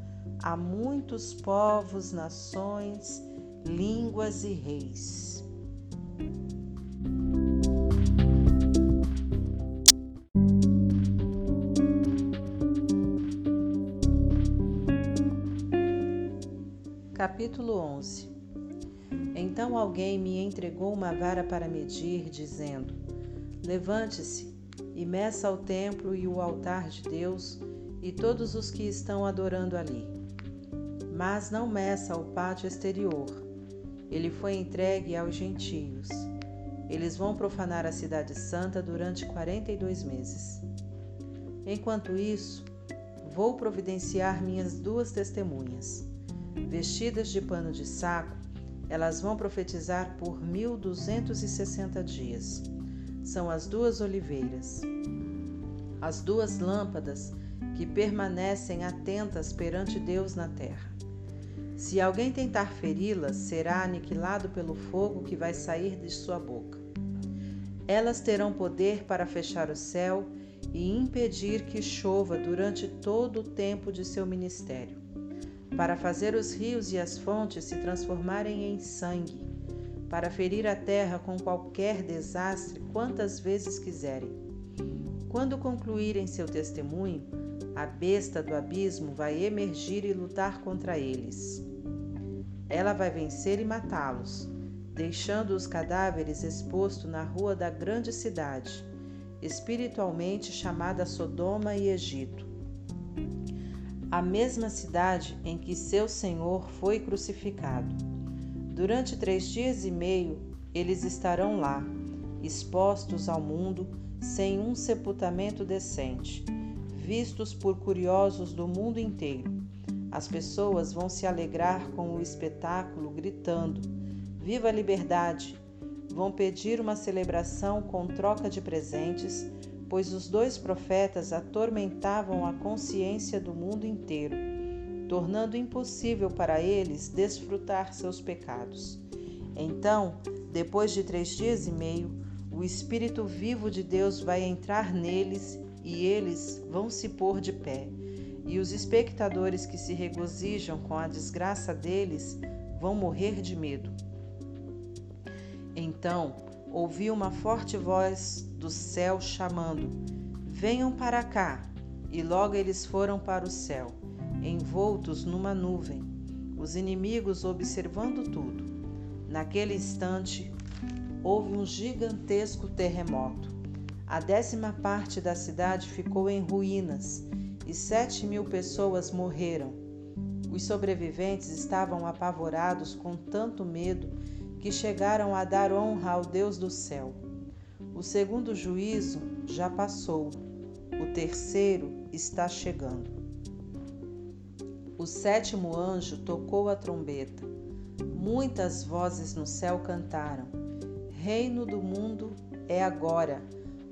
Speaker 1: a muitos povos, nações, línguas e reis. Capítulo 11. Então alguém me entregou uma vara para medir, dizendo, levante-se e meça o templo e o altar de Deus e todos os que estão adorando ali. Mas não meça o pátio exterior. Ele foi entregue aos gentios. Eles vão profanar a cidade santa durante 42 meses. Enquanto isso, vou providenciar minhas 2 testemunhas. Vestidas de pano de saco, elas vão profetizar por 1260 dias. São as 2 oliveiras, as 2 lâmpadas que permanecem atentas perante Deus na terra. Se alguém tentar feri-las, será aniquilado pelo fogo que vai sair de sua boca. Elas terão poder para fechar o céu e impedir que chova durante todo o tempo de seu ministério, para fazer os rios e as fontes se transformarem em sangue, para ferir a terra com qualquer desastre quantas vezes quiserem. Quando concluírem seu testemunho, a besta do abismo vai emergir e lutar contra eles. Ela vai vencer e matá-los, deixando os cadáveres expostos na rua da grande cidade, espiritualmente chamada Sodoma e Egito, a mesma cidade em que seu Senhor foi crucificado. Durante 3 dias e meio, eles estarão lá, expostos ao mundo, sem um sepultamento decente, vistos por curiosos do mundo inteiro. As pessoas vão se alegrar com o espetáculo, gritando: "Viva a liberdade!" Vão pedir uma celebração com troca de presentes, pois os 2 profetas atormentavam a consciência do mundo inteiro, tornando impossível para eles desfrutar seus pecados. Então, depois de 3 dias e meio, o Espírito vivo de Deus vai entrar neles e eles vão se pôr de pé. E os espectadores que se regozijam com a desgraça deles vão morrer de medo. Então, ouvi uma forte voz do céu chamando: "Venham para cá!" E logo eles foram para o céu, envoltos numa nuvem, os inimigos observando tudo. Naquele instante, houve um gigantesco terremoto. A 10ª parte da cidade ficou em ruínas e 7.000 pessoas morreram. Os sobreviventes estavam apavorados com tanto medo que chegaram a dar honra ao Deus do céu. O segundo juízo já passou, o terceiro está chegando. O 7º anjo tocou a trombeta. Muitas vozes no céu cantaram: "Reino do mundo é agora,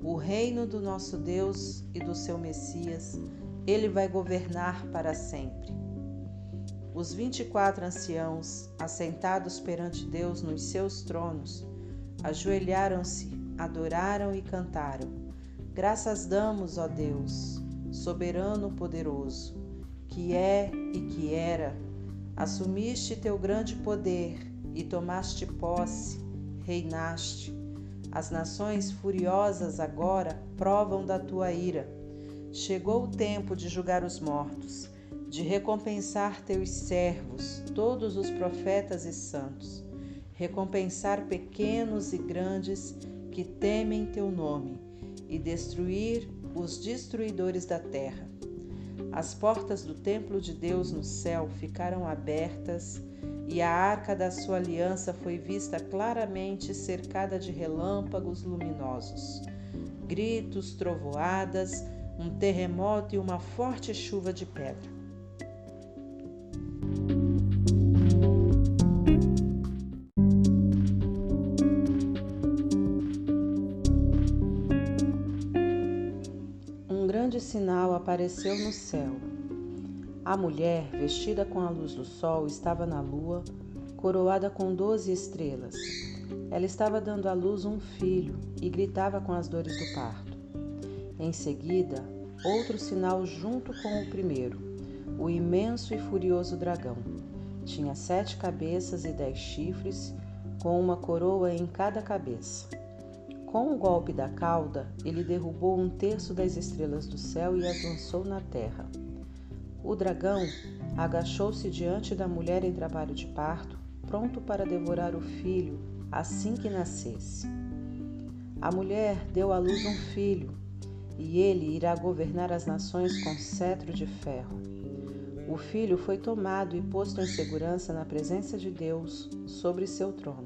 Speaker 1: o reino do nosso Deus e do seu Messias. Ele vai governar para sempre." Os 24 anciãos, assentados perante Deus nos seus tronos, ajoelharam-se, adoraram e cantaram: "Graças damos, ó Deus, soberano poderoso, que é e que era. Assumiste teu grande poder e tomaste posse, reinaste. As nações furiosas agora provam da tua ira. Chegou o tempo de julgar os mortos, de recompensar teus servos, todos os profetas e santos, recompensar pequenos e grandes que temem teu nome, e destruir os destruidores da terra. As portas do templo de Deus no céu ficaram abertas, e a arca da sua aliança foi vista claramente cercada de relâmpagos luminosos, gritos, trovoadas, um terremoto e uma forte chuva de pedra. Um grande sinal apareceu no céu. A mulher, vestida com a luz do sol, estava na lua, coroada com 12 estrelas. Ela estava dando à luz um filho e gritava com as dores do parto. Em seguida, outro sinal junto com o primeiro, o imenso e furioso dragão. Tinha 7 cabeças e 10 chifres, com uma coroa em cada cabeça. Com o golpe da cauda, ele derrubou 1/3 das estrelas do céu e as lançou na terra. O dragão agachou-se diante da mulher em trabalho de parto, pronto para devorar o filho assim que nascesse. A mulher deu à luz um filho, e ele irá governar as nações com cetro de ferro. O filho foi tomado e posto em segurança na presença de Deus sobre seu trono.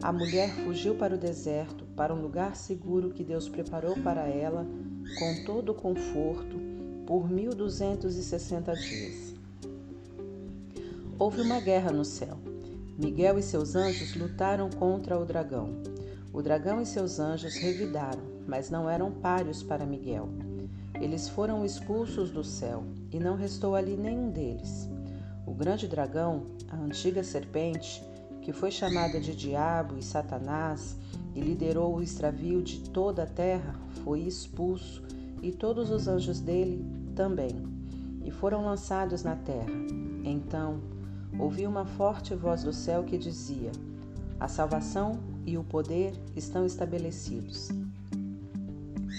Speaker 1: A mulher fugiu para o deserto, para um lugar seguro que Deus preparou para ela, com todo o conforto, por 1260 dias. Houve uma guerra no céu. Miguel e seus anjos lutaram contra o dragão. O dragão e seus anjos revidaram, mas não eram páreos para Miguel. Eles foram expulsos do céu, e não restou ali nenhum deles. O grande dragão, a antiga serpente, que foi chamada de Diabo e Satanás e liderou o extravio de toda a terra, foi expulso, e todos os anjos dele também, e foram lançados na terra. Então, ouvi uma forte voz do céu que dizia: a salvação e o poder estão estabelecidos.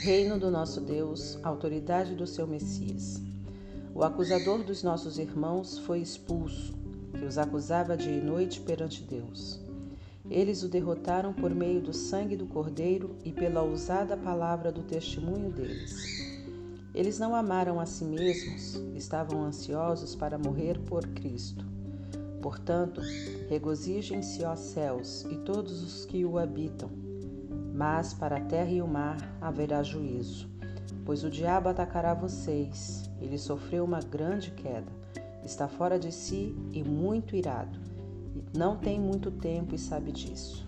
Speaker 1: Reino do nosso Deus, autoridade do seu Messias. O acusador dos nossos irmãos foi expulso, que os acusava dia e noite perante Deus. Eles o derrotaram por meio do sangue do Cordeiro e pela ousada palavra do testemunho deles. Eles não amaram a si mesmos, estavam ansiosos para morrer por Cristo. Portanto, regozijem-se, ó céus, e todos os que o habitam. Mas para a terra e o mar haverá juízo, pois o diabo atacará vocês. Ele sofreu uma grande queda, está fora de si e muito irado, e não tem muito tempo e sabe disso.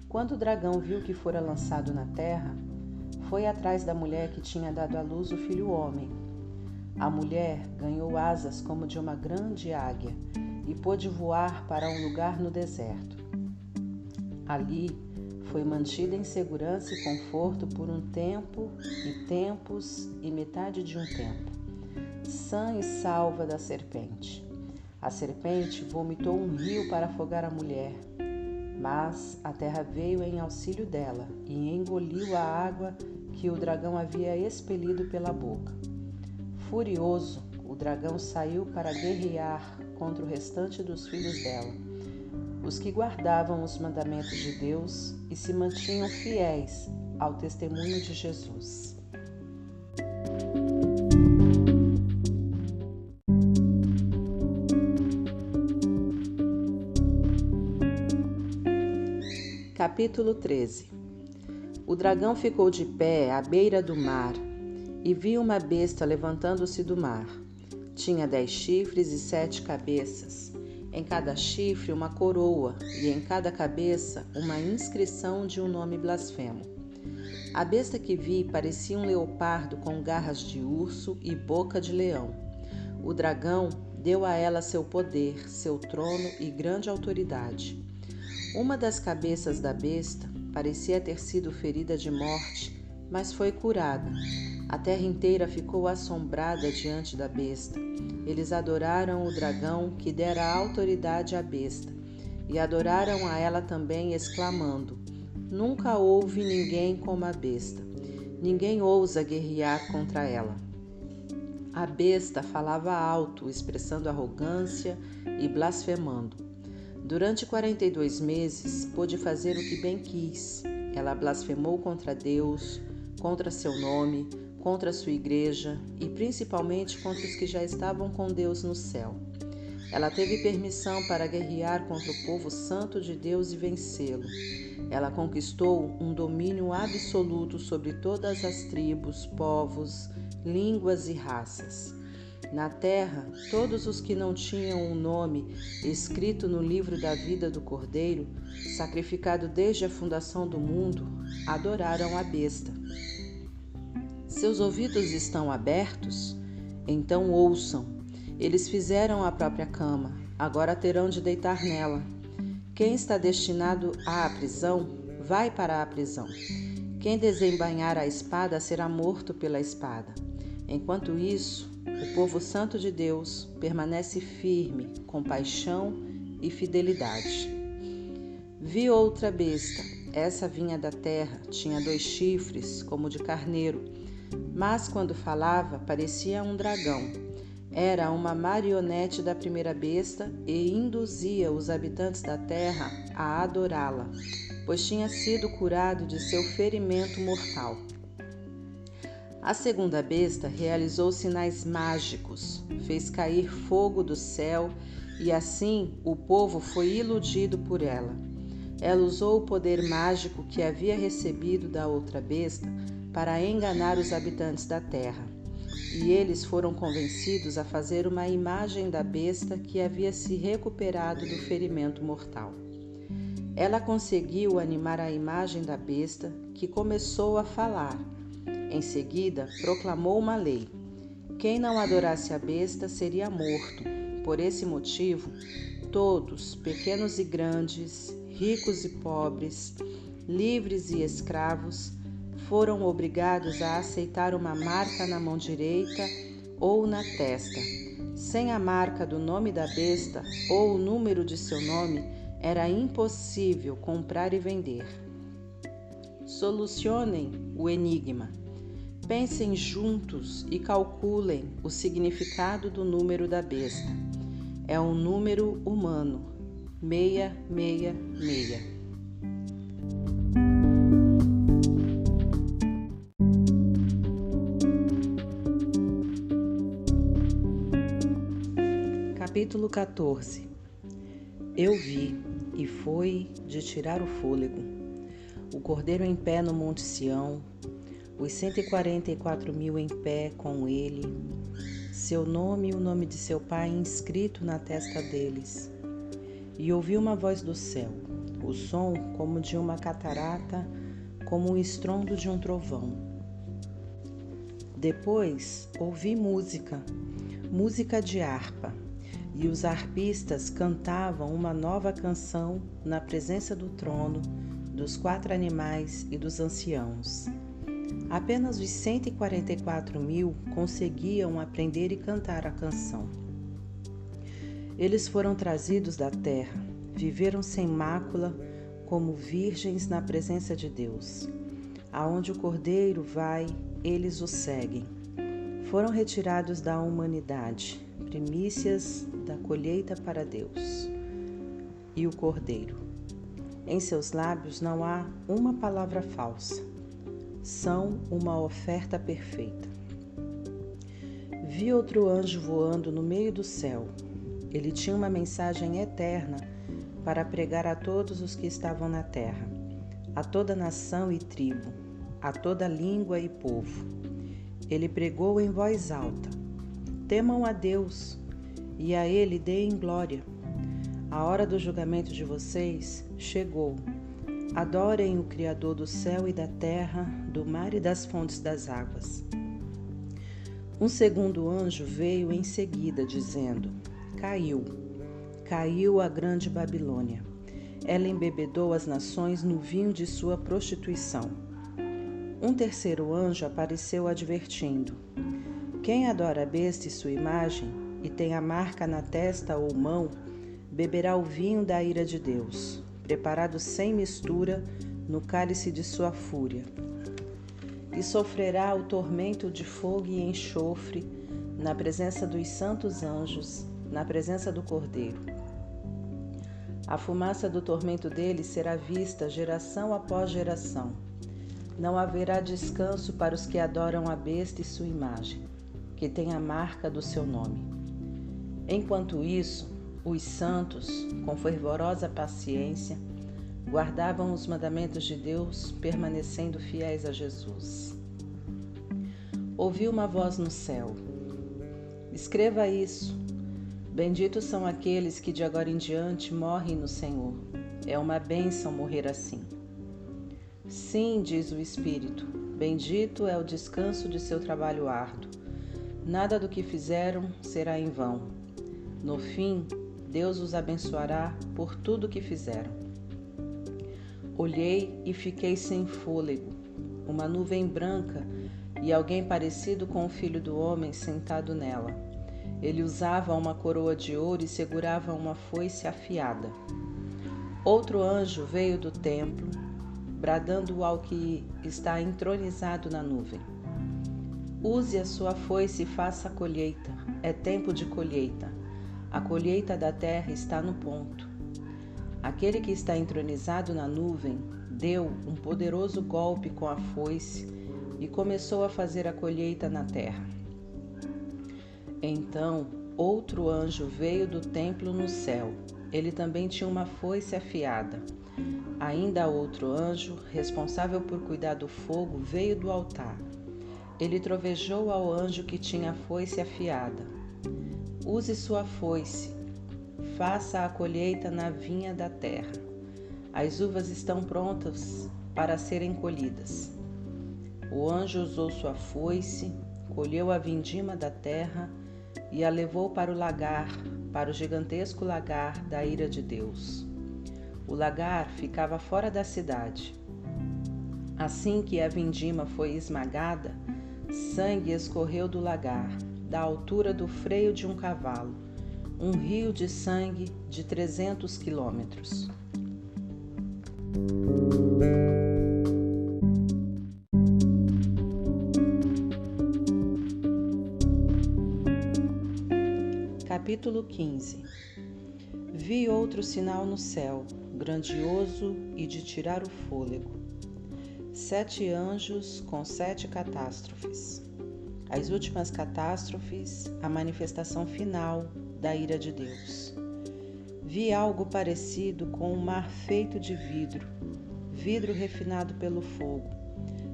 Speaker 1: Quando o dragão viu que fora lançado na terra, foi atrás da mulher que tinha dado à luz o filho homem. A mulher ganhou asas como de uma grande águia e pôde voar para um lugar no deserto. Ali foi mantida em segurança e conforto por um tempo e tempos e metade de um tempo, sã e salva da serpente. A serpente vomitou um rio para afogar a mulher, mas a terra veio em auxílio dela e engoliu a água que o dragão havia expelido pela boca. Furioso, o dragão saiu para guerrear contra o restante dos filhos dela, os que guardavam os mandamentos de Deus e se mantinham fiéis ao testemunho de Jesus. Capítulo 13. O dragão ficou de pé à beira do mar e viu uma besta levantando-se do mar. Tinha 10 chifres e 7 cabeças. Em cada chifre uma coroa e em cada cabeça uma inscrição de um nome blasfemo. A besta que vi parecia um leopardo com garras de urso e boca de leão. O dragão deu a ela seu poder, seu trono e grande autoridade. Uma das cabeças da besta parecia ter sido ferida de morte, mas foi curada. A terra inteira ficou assombrada diante da besta. Eles adoraram o dragão que dera autoridade à besta, e adoraram a ela também, exclamando: Nunca houve ninguém como a besta. Ninguém ousa guerrear contra ela. A besta falava alto, expressando arrogância e blasfemando. Durante 42 meses, pôde fazer o que bem quis. Ela blasfemou contra Deus, contra seu nome, contra sua igreja e principalmente contra os que já estavam com Deus no céu. Ela teve permissão para guerrear contra o povo santo de Deus e vencê-lo. Ela conquistou um domínio absoluto sobre todas as tribos, povos, línguas e raças. Na terra, todos os que não tinham um nome escrito no livro da vida do Cordeiro, sacrificado desde a fundação do mundo, adoraram a besta. Seus ouvidos estão abertos? Então ouçam. Eles fizeram a própria cama, agora terão de deitar nela. Quem está destinado à prisão, vai para a prisão. Quem desembainhar a espada será morto pela espada. Enquanto isso, o povo santo de Deus permanece firme, com paixão e fidelidade. Vi outra besta. Essa vinha da terra, tinha 2 chifres, como de carneiro, mas quando falava, parecia um dragão. Era uma marionete da primeira besta e induzia os habitantes da terra a adorá-la, pois tinha sido curado de seu ferimento mortal. A segunda besta realizou sinais mágicos, fez cair fogo do céu e assim o povo foi iludido por ela. Ela usou o poder mágico que havia recebido da outra besta para enganar os habitantes da terra, e eles foram convencidos a fazer uma imagem da besta que havia se recuperado do ferimento mortal. Ela conseguiu animar a imagem da besta, que começou a falar. Em seguida, proclamou uma lei. Quem não adorasse a besta seria morto. Por esse motivo, todos, pequenos e grandes, ricos e pobres, livres e escravos, foram obrigados a aceitar uma marca na mão direita ou na testa. Sem a marca do nome da besta ou o número de seu nome, era impossível comprar e vender. Solucionem o enigma. Pensem juntos e calculem o significado do número da besta. É um número humano. 666. Capítulo 14. Eu vi, e foi de tirar o fôlego, o cordeiro em pé no monte Sião, os 144.000 em pé com ele, seu nome e o nome de seu pai inscrito na testa deles. E ouvi uma voz do céu, o som como de uma catarata, como o estrondo de um trovão. Depois ouvi música de harpa, e os harpistas cantavam uma nova canção na presença do trono, dos 4 animais e dos anciãos. Apenas os 144.000 conseguiam aprender e cantar a canção. Eles foram trazidos da terra, viveram sem mácula, como virgens na presença de Deus. Aonde o Cordeiro vai, eles o seguem. Foram retirados da humanidade, primícias da colheita para Deus. E o Cordeiro. Em seus lábios não há uma palavra falsa. São uma oferta perfeita. Vi outro anjo voando no meio do céu. Ele tinha uma mensagem eterna para pregar a todos os que estavam na terra, a toda nação e tribo, a toda língua e povo. Ele pregou em voz alta: temam a Deus e a Ele deem glória. A hora do julgamento de vocês chegou. Adorem o Criador do céu e da terra, do mar e das fontes das águas. Um segundo anjo veio em seguida, dizendo: Caiu a grande Babilônia. Ela embebedou as nações no vinho de sua prostituição. Um terceiro anjo apareceu advertindo: quem adora a besta e sua imagem, e tem a marca na testa ou mão, beberá o vinho da ira de Deus, preparado sem mistura no cálice de sua fúria. E sofrerá o tormento de fogo e enxofre na presença dos santos anjos, na presença do Cordeiro. A fumaça do tormento dele será vista geração após geração. Não haverá descanso para os que adoram a besta e sua imagem, que tem a marca do seu nome. Enquanto isso, os santos, com fervorosa paciência, guardavam os mandamentos de Deus, permanecendo fiéis a Jesus. Ouvi uma voz no céu: escreva isso. Benditos são aqueles que de agora em diante morrem no Senhor. É uma bênção morrer assim. Sim, diz o Espírito, bendito é o descanso de seu trabalho árduo. Nada do que fizeram será em vão. No fim, Deus os abençoará por tudo o que fizeram. Olhei e fiquei sem fôlego, uma nuvem branca e alguém parecido com o Filho do Homem sentado nela. Ele usava uma coroa de ouro e segurava uma foice afiada. Outro anjo veio do templo, bradando ao que está entronizado na nuvem: use a sua foice e faça a colheita. É tempo de colheita. A colheita da terra está no ponto. Aquele que está entronizado na nuvem deu um poderoso golpe com a foice e começou a fazer a colheita na terra. Então, outro anjo veio do templo no céu. Ele também tinha uma foice afiada. Ainda outro anjo, responsável por cuidar do fogo, veio do altar. Ele trovejou ao anjo que tinha a foice afiada: use sua foice, faça a colheita na vinha da terra. As uvas estão prontas para serem colhidas. O anjo usou sua foice, colheu a vindima da terra e a levou para o lagar, para o gigantesco lagar da ira de Deus. O lagar ficava fora da cidade. Assim que a vindima foi esmagada, sangue escorreu do lagar, da altura do freio de um cavalo, um rio de sangue de 300 quilômetros. Capítulo 15. Vi outro sinal no céu, grandioso e de tirar o fôlego. 7 anjos com 7 catástrofes. As últimas catástrofes, a manifestação final da ira de Deus. Vi algo parecido com um mar feito de vidro, vidro refinado pelo fogo,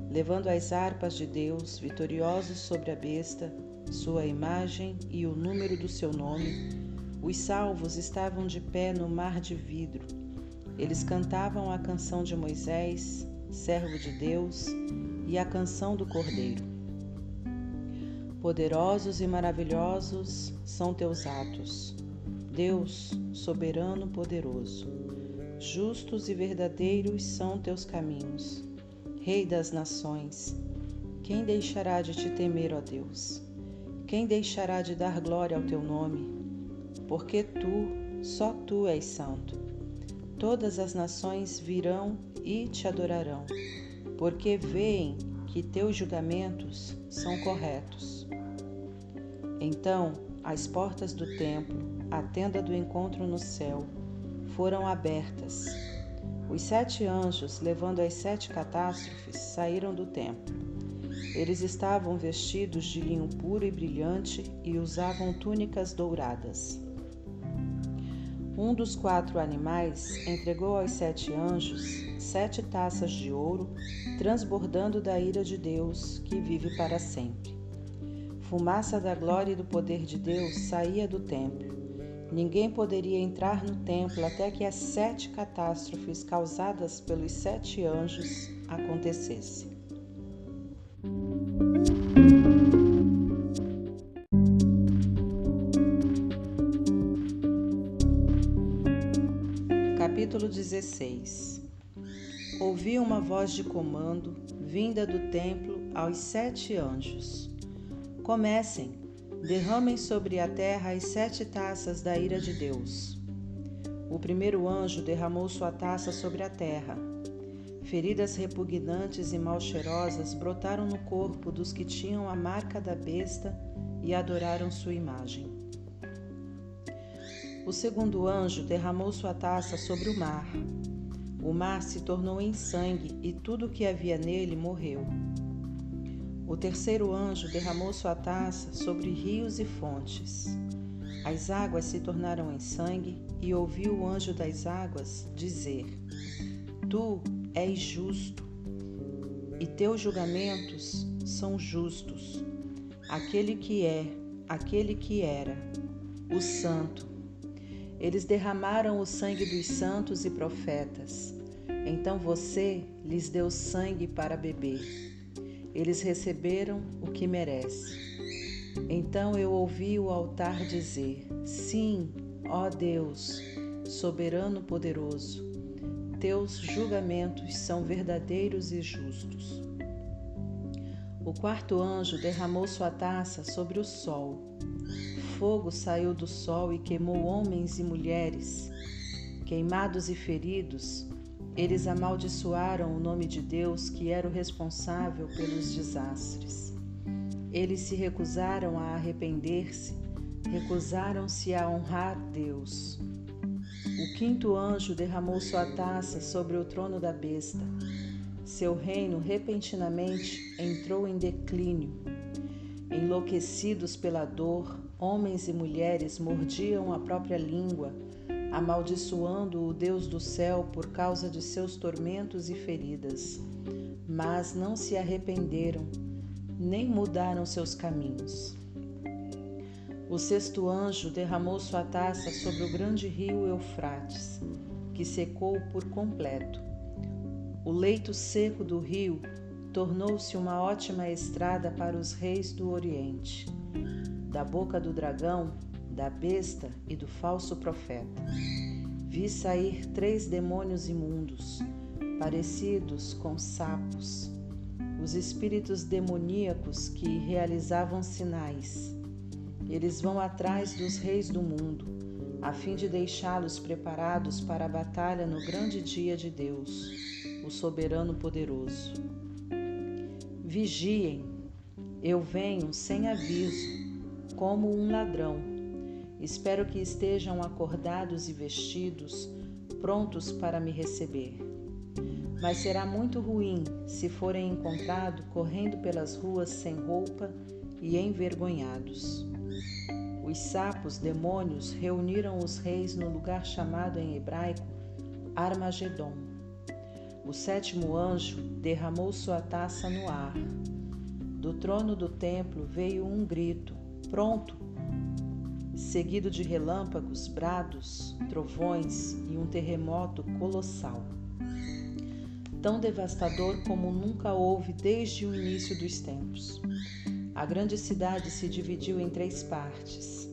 Speaker 1: levando as harpas de Deus, vitoriosos sobre a besta, sua imagem e o número do seu nome. Os salvos estavam de pé no mar de vidro. Eles cantavam a canção de Moisés, servo de Deus, e a canção do Cordeiro. Poderosos e maravilhosos são teus atos, Deus, soberano poderoso. Justos e verdadeiros são teus caminhos, Rei das nações. Quem deixará de te temer, ó Deus? Quem deixará de dar glória ao teu nome? Porque só tu és santo. Todas as nações virão e te adorarão, porque veem que teus julgamentos são corretos. Então, as portas do templo, a tenda do encontro no céu, foram abertas. Os 7 anjos, levando as 7 catástrofes, saíram do templo. Eles estavam vestidos de linho puro e brilhante e usavam túnicas douradas. Um dos 4 animais entregou aos 7 anjos 7 taças de ouro, transbordando da ira de Deus, que vive para sempre. Fumaça da glória e do poder de Deus saía do templo. Ninguém poderia entrar no templo até que as 7 catástrofes causadas pelos 7 anjos acontecessem. Capítulo 16. Ouvi uma voz de comando vinda do templo aos 7 anjos. Comecem, derramem sobre a terra as 7 taças da ira de Deus. O primeiro anjo derramou sua taça sobre a terra. Feridas repugnantes e mal cheirosas brotaram no corpo dos que tinham a marca da besta e adoraram sua imagem. O segundo anjo derramou sua taça sobre o mar. O mar se tornou em sangue e tudo o que havia nele morreu. O terceiro anjo derramou sua taça sobre rios e fontes. As águas se tornaram em sangue e ouvi o anjo das águas dizer: Tu és justo e teus julgamentos são justos. Aquele que é, aquele que era, o Santo. Eles derramaram o sangue dos santos e profetas. Então você lhes deu sangue para beber. Eles receberam o que merece. Então eu ouvi o altar dizer: Sim, ó Deus, soberano poderoso, teus julgamentos são verdadeiros e justos. O quarto anjo derramou sua taça sobre o sol. Fogo saiu do sol e queimou homens e mulheres. Queimados e feridos, eles amaldiçoaram o nome de Deus, que era o responsável pelos desastres. Eles se recusaram a arrepender-se, recusaram-se a honrar Deus. O quinto anjo derramou sua taça sobre o trono da besta. Seu reino repentinamente entrou em declínio. Enlouquecidos pela dor, homens e mulheres mordiam a própria língua, amaldiçoando o Deus do céu por causa de seus tormentos e feridas. Mas não se arrependeram, nem mudaram seus caminhos. O sexto anjo derramou sua taça sobre o grande rio Eufrates, que secou por completo. O leito seco do rio tornou-se uma ótima estrada para os reis do Oriente. Da boca do dragão, da besta e do falso profeta, vi sair 3 demônios imundos, parecidos com sapos, os espíritos demoníacos que realizavam sinais. Eles vão atrás dos reis do mundo, a fim de deixá-los preparados para a batalha no grande dia de Deus, o soberano poderoso. Vigiem, eu venho sem aviso, como um ladrão. Espero que estejam acordados e vestidos, prontos para me receber. Mas será muito ruim se forem encontrados correndo pelas ruas sem roupa e envergonhados. Os sapos, demônios, reuniram os reis no lugar chamado em hebraico Armagedon. O sétimo anjo derramou sua taça no ar. Do trono do templo veio um grito, pronto, seguido de relâmpagos, brados, trovões e um terremoto colossal, tão devastador como nunca houve desde o início dos tempos. A grande cidade se dividiu em 3 partes.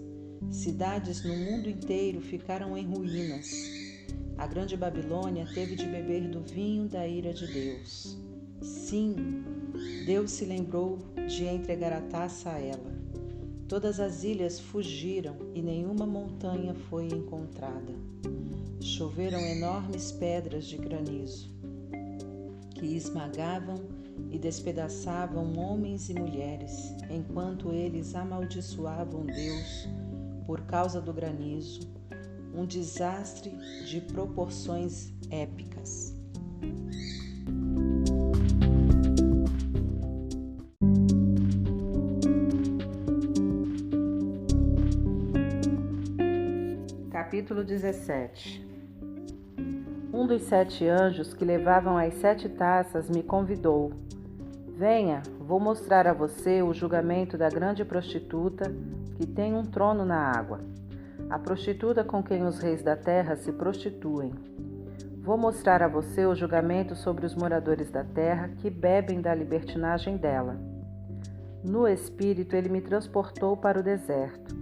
Speaker 1: Cidades no mundo inteiro ficaram em ruínas. A grande Babilônia teve de beber do vinho da ira de Deus. Sim, Deus se lembrou de entregar a taça a ela. Todas as ilhas fugiram e nenhuma montanha foi encontrada. Choveram enormes pedras de granizo, que esmagavam e despedaçavam homens e mulheres, enquanto eles amaldiçoavam Deus por causa do granizo, um desastre de proporções épicas. Capítulo 17. Um dos 7 anjos que levavam as 7 taças me convidou. Venha, vou mostrar a você o julgamento da grande prostituta que tem um trono na água. A prostituta com quem os reis da terra se prostituem. Vou mostrar a você o julgamento sobre os moradores da terra que bebem da libertinagem dela. No espírito, ele me transportou para o deserto.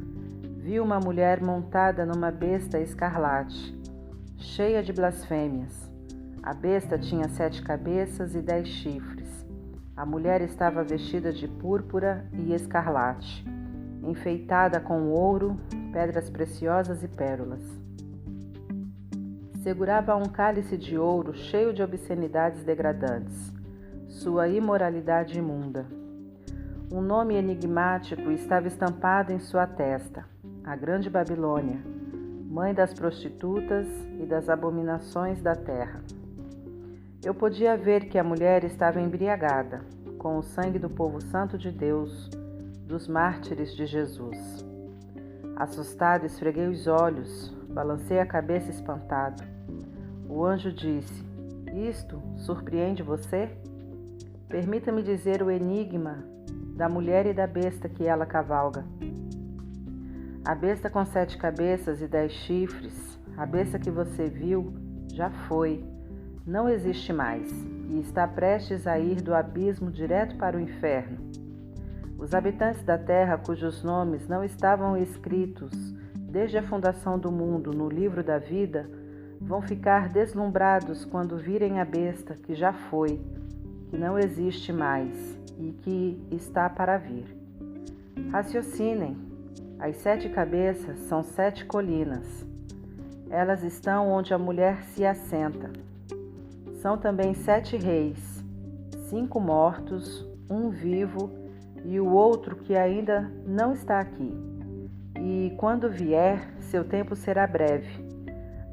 Speaker 1: Vi uma mulher montada numa besta escarlate, cheia de blasfêmias. A besta tinha 7 cabeças e 10 chifres. A mulher estava vestida de púrpura e escarlate, enfeitada com ouro, pedras preciosas e pérolas. Segurava um cálice de ouro cheio de obscenidades degradantes, sua imoralidade imunda. Um nome enigmático estava estampado em sua testa: a Grande Babilônia, mãe das prostitutas e das abominações da terra. Eu podia ver que a mulher estava embriagada com o sangue do povo santo de Deus, dos mártires de Jesus. Assustado, esfreguei os olhos, balancei a cabeça espantado. O anjo disse: Isto surpreende você? Permita-me dizer o enigma da mulher e da besta que ela cavalga. A besta com 7 cabeças e 10 chifres, a besta que você viu, já foi, não existe mais, e está prestes a ir do abismo direto para o inferno. Os habitantes da terra, cujos nomes não estavam escritos desde a fundação do mundo no livro da vida, vão ficar deslumbrados quando virem a besta que já foi, que não existe mais e que está para vir. Raciocinem, as 7 cabeças são 7 colinas. Elas estão onde a mulher se assenta. São também 7 reis, 5 mortos, 1 vivo e o outro que ainda não está aqui. E quando vier, seu tempo será breve.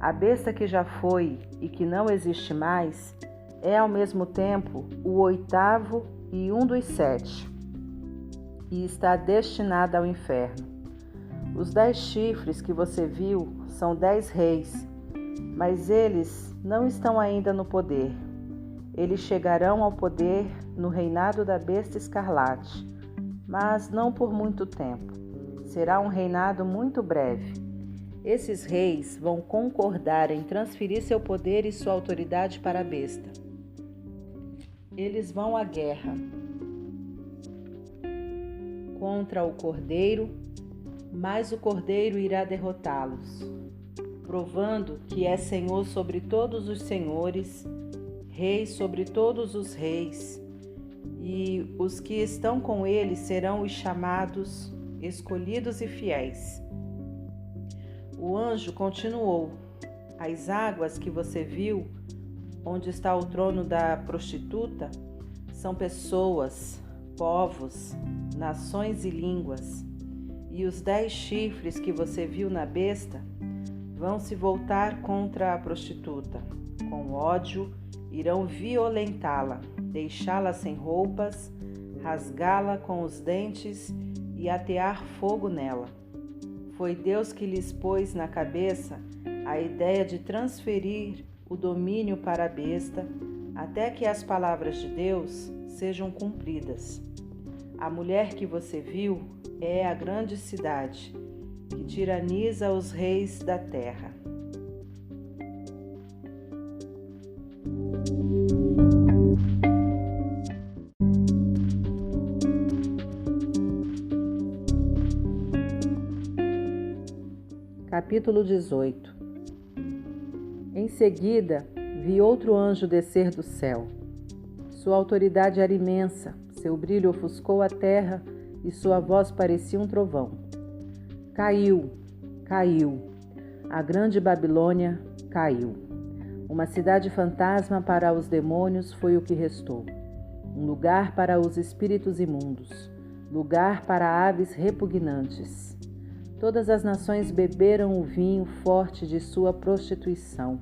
Speaker 1: A besta que já foi e que não existe mais é ao mesmo tempo o 8º e um dos 7, e está destinada ao inferno. Os 10 chifres que você viu são 10 reis, mas eles não estão ainda no poder. Eles chegarão ao poder no reinado da besta escarlate, mas não por muito tempo. Será um reinado muito breve. Esses reis vão concordar em transferir seu poder e sua autoridade para a besta. Eles vão à guerra contra o Cordeiro, mas o Cordeiro irá derrotá-los, provando que é Senhor sobre todos os senhores, Rei sobre todos os reis, e os que estão com ele serão os chamados, escolhidos e fiéis. O anjo continuou: as águas que você viu, onde está o trono da prostituta, são pessoas, povos, nações e línguas. e os 10 chifres que você viu na besta vão se voltar contra a prostituta. Com ódio, irão violentá-la, deixá-la sem roupas, rasgá-la com os dentes e atear fogo nela. Foi Deus que lhes pôs na cabeça a ideia de transferir o domínio para a besta até que as palavras de Deus sejam cumpridas. A mulher que você viu é a grande cidade que tiraniza os reis da terra. Capítulo 18. Em seguida, vi outro anjo descer do céu. Sua autoridade era imensa, seu brilho ofuscou a terra e sua voz parecia um trovão. Caiu, caiu, a grande Babilônia caiu. Uma cidade fantasma para os demônios foi o que restou. Um lugar para os espíritos imundos, lugar para aves repugnantes. Todas as nações beberam o vinho forte de sua prostituição.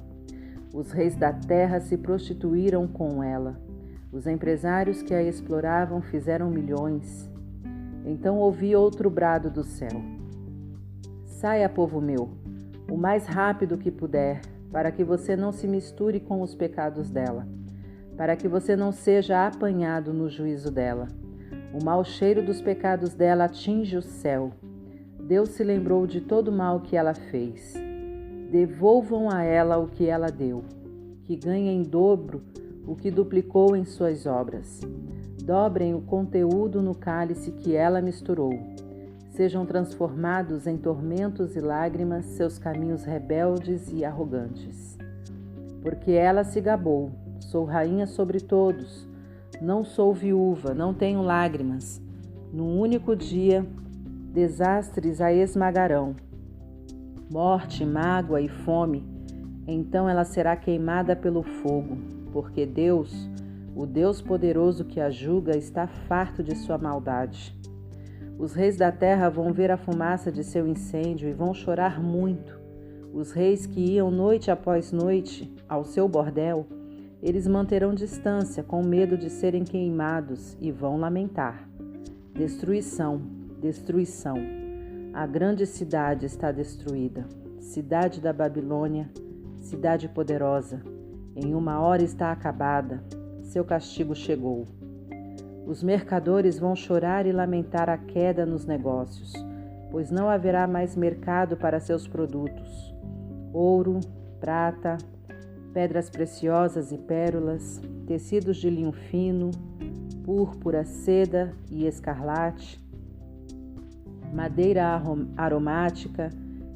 Speaker 1: Os reis da terra se prostituíram com ela. Os empresários que a exploravam fizeram milhões. Então ouvi outro brado do céu. Saia, povo meu, o mais rápido que puder, para que você não se misture com os pecados dela, para que você não seja apanhado no juízo dela. O mau cheiro dos pecados dela atinge o céu. Deus se lembrou de todo o mal que ela fez. Devolvam a ela o que ela deu, que ganhe em dobro o que duplicou em suas obras. Dobrem o conteúdo no cálice que ela misturou. Sejam transformados em tormentos e lágrimas seus caminhos rebeldes e arrogantes. Porque ela se gabou, sou rainha sobre todos, não sou viúva, não tenho lágrimas. Num único dia, desastres a esmagarão, morte, mágoa e fome, então ela será queimada pelo fogo, porque Deus, o Deus poderoso que a julga, está farto de sua maldade. Os reis da terra vão ver a fumaça de seu incêndio e vão chorar muito. Os reis que iam noite após noite ao seu bordel, eles manterão distância com medo de serem queimados e vão lamentar. Destruição, destruição. A grande cidade está destruída. Cidade da Babilônia, cidade poderosa. Em uma hora está acabada. Seu castigo chegou. Os mercadores vão chorar e lamentar a queda nos negócios, pois não haverá mais mercado para seus produtos. Ouro, prata, pedras preciosas e pérolas, tecidos de linho fino, púrpura, seda e escarlate, madeira aromática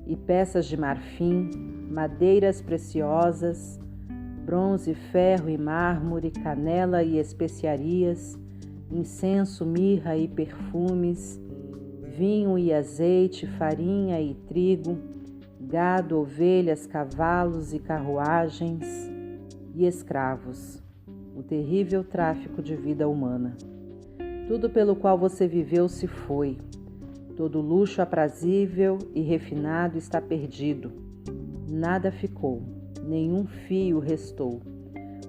Speaker 1: e peças de marfim, madeiras preciosas, bronze, ferro e mármore, canela e especiarias, incenso, mirra e perfumes, vinho e azeite, farinha e trigo, gado, ovelhas, cavalos e carruagens e escravos. O terrível tráfico de vida humana. Tudo pelo qual você viveu se foi. Todo luxo aprazível e refinado está perdido. Nada ficou, nenhum fio restou.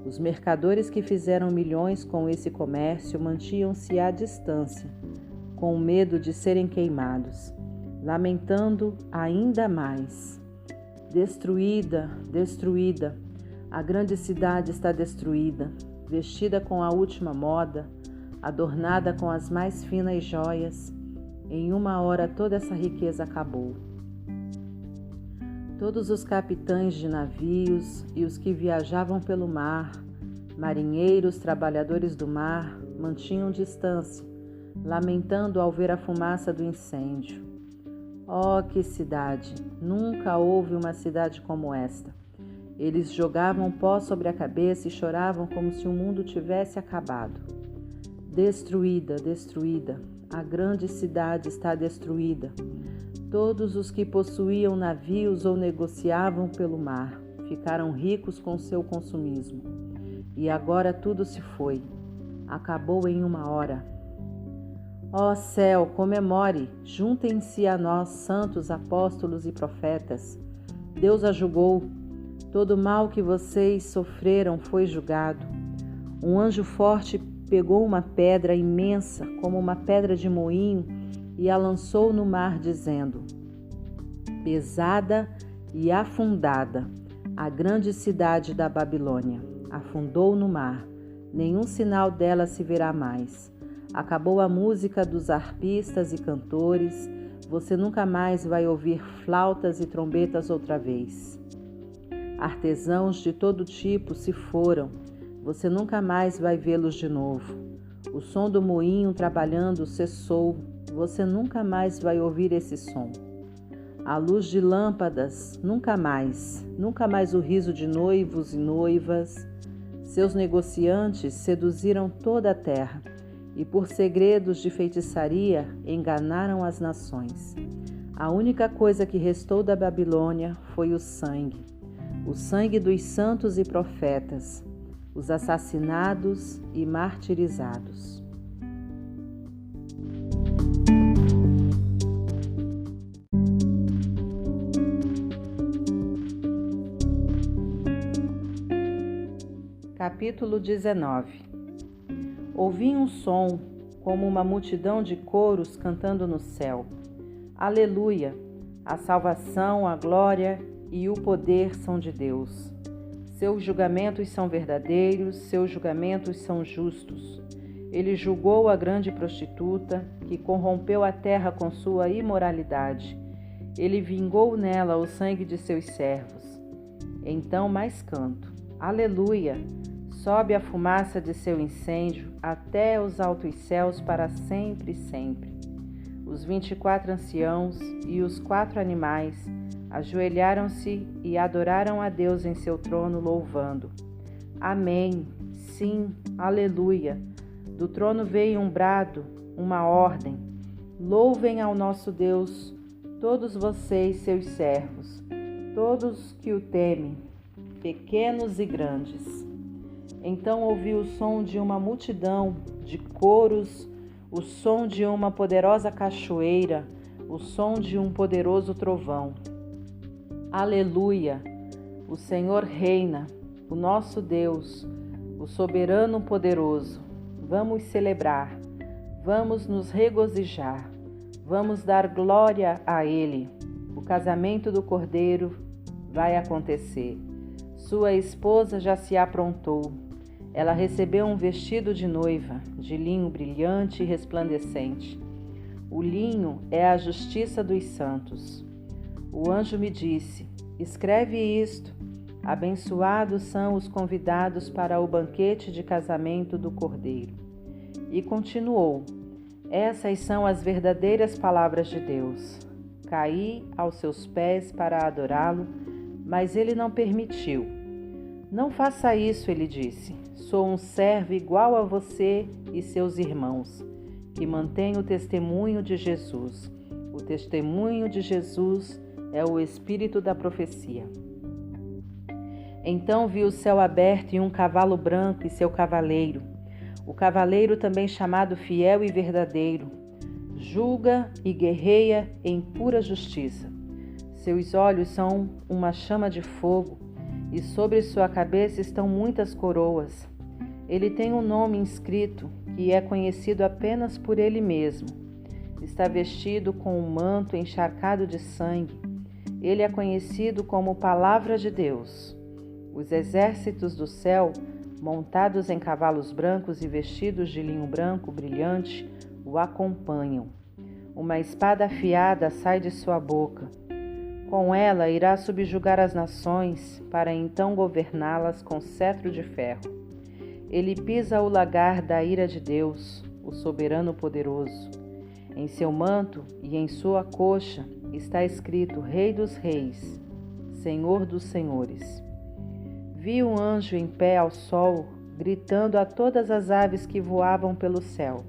Speaker 1: Os mercadores que fizeram milhões com esse comércio mantinham-se à distância, com medo de serem queimados, lamentando ainda mais. Destruída, destruída, a grande cidade está destruída, vestida com a última moda, adornada com as mais finas joias. Em uma hora toda essa riqueza acabou. Todos os capitães de navios e os que viajavam pelo mar, marinheiros, trabalhadores do mar, mantinham distância, lamentando ao ver a fumaça do incêndio. Oh, que cidade! Nunca houve uma cidade como esta. Eles jogavam pó sobre a cabeça e choravam como se o mundo tivesse acabado. Destruída, destruída, a grande cidade está destruída. Todos os que possuíam navios ou negociavam pelo mar ficaram ricos com seu consumismo. E agora tudo se foi. Acabou em uma hora. Ó céu, comemore, juntem-se a nós, santos apóstolos e profetas. Deus a julgou. Todo o mal que vocês sofreram foi julgado. Um anjo forte pegou uma pedra imensa, como uma pedra de moinho, e a lançou no mar, dizendo: pesada e afundada, a grande cidade da Babilônia. Afundou no mar. Nenhum sinal dela se verá mais. Acabou a música dos arpistas e cantores. Você nunca mais vai ouvir flautas e trombetas outra vez. Artesãos de todo tipo se foram. Você nunca mais vai vê-los de novo. O som do moinho trabalhando cessou. Você nunca mais vai ouvir esse som. A luz de lâmpadas, nunca mais o riso de noivos e noivas. Seus negociantes seduziram toda a terra e por segredos de feitiçaria enganaram as nações. A única coisa que restou da Babilônia foi o sangue dos santos e profetas, os assassinados e martirizados. Capítulo 19. Ouvi um som, como uma multidão de coros cantando no céu. Aleluia! A salvação, a glória e o poder são de Deus. Seus julgamentos são verdadeiros, seus julgamentos são justos. Ele julgou a grande prostituta, que corrompeu a terra com sua imoralidade. Ele vingou nela o sangue de seus servos. Então mais canto. Aleluia! Sobe a fumaça de seu incêndio até os altos céus para sempre e sempre. Os 24 anciãos e os 4 animais ajoelharam-se e adoraram a Deus em seu trono, louvando. Amém, sim, aleluia. Do trono veio um brado, uma ordem. Louvem ao nosso Deus, todos vocês, seus servos, todos que o temem, pequenos e grandes. Então ouvi o som de uma multidão de coros, o som de uma poderosa cachoeira, o som de um poderoso trovão. Aleluia! O Senhor reina, o nosso Deus, o soberano poderoso. Vamos celebrar, vamos nos regozijar, vamos dar glória a Ele. O casamento do Cordeiro vai acontecer. Sua esposa já se aprontou. Ela recebeu um vestido de noiva, de linho brilhante e resplandecente. O linho é a justiça dos santos. O anjo me disse: escreve isto. Abençoados são os convidados para o banquete de casamento do Cordeiro. E continuou: essas são as verdadeiras palavras de Deus. Caí aos seus pés para adorá-lo, mas ele não permitiu. Não faça isso, ele disse. Sou um servo igual a você e seus irmãos, que mantém o testemunho de Jesus. O testemunho de Jesus é o espírito da profecia. Então vi o céu aberto e um cavalo branco e seu cavaleiro. O cavaleiro, também chamado Fiel e Verdadeiro, julga e guerreia em pura justiça. Seus olhos são uma chama de fogo e sobre sua cabeça estão muitas coroas. Ele tem um nome inscrito que é conhecido apenas por ele mesmo. Está vestido com um manto encharcado de sangue. Ele é conhecido como Palavra de Deus. Os exércitos do céu, montados em cavalos brancos e vestidos de linho branco brilhante, o acompanham. Uma espada afiada sai de sua boca. Com ela irá subjugar as nações, para então governá-las com cetro de ferro. Ele pisa o lagar da ira de Deus, o soberano poderoso. Em seu manto e em sua coxa está escrito Rei dos Reis, Senhor dos Senhores. Vi um anjo em pé ao sol, gritando a todas as aves que voavam pelo céu: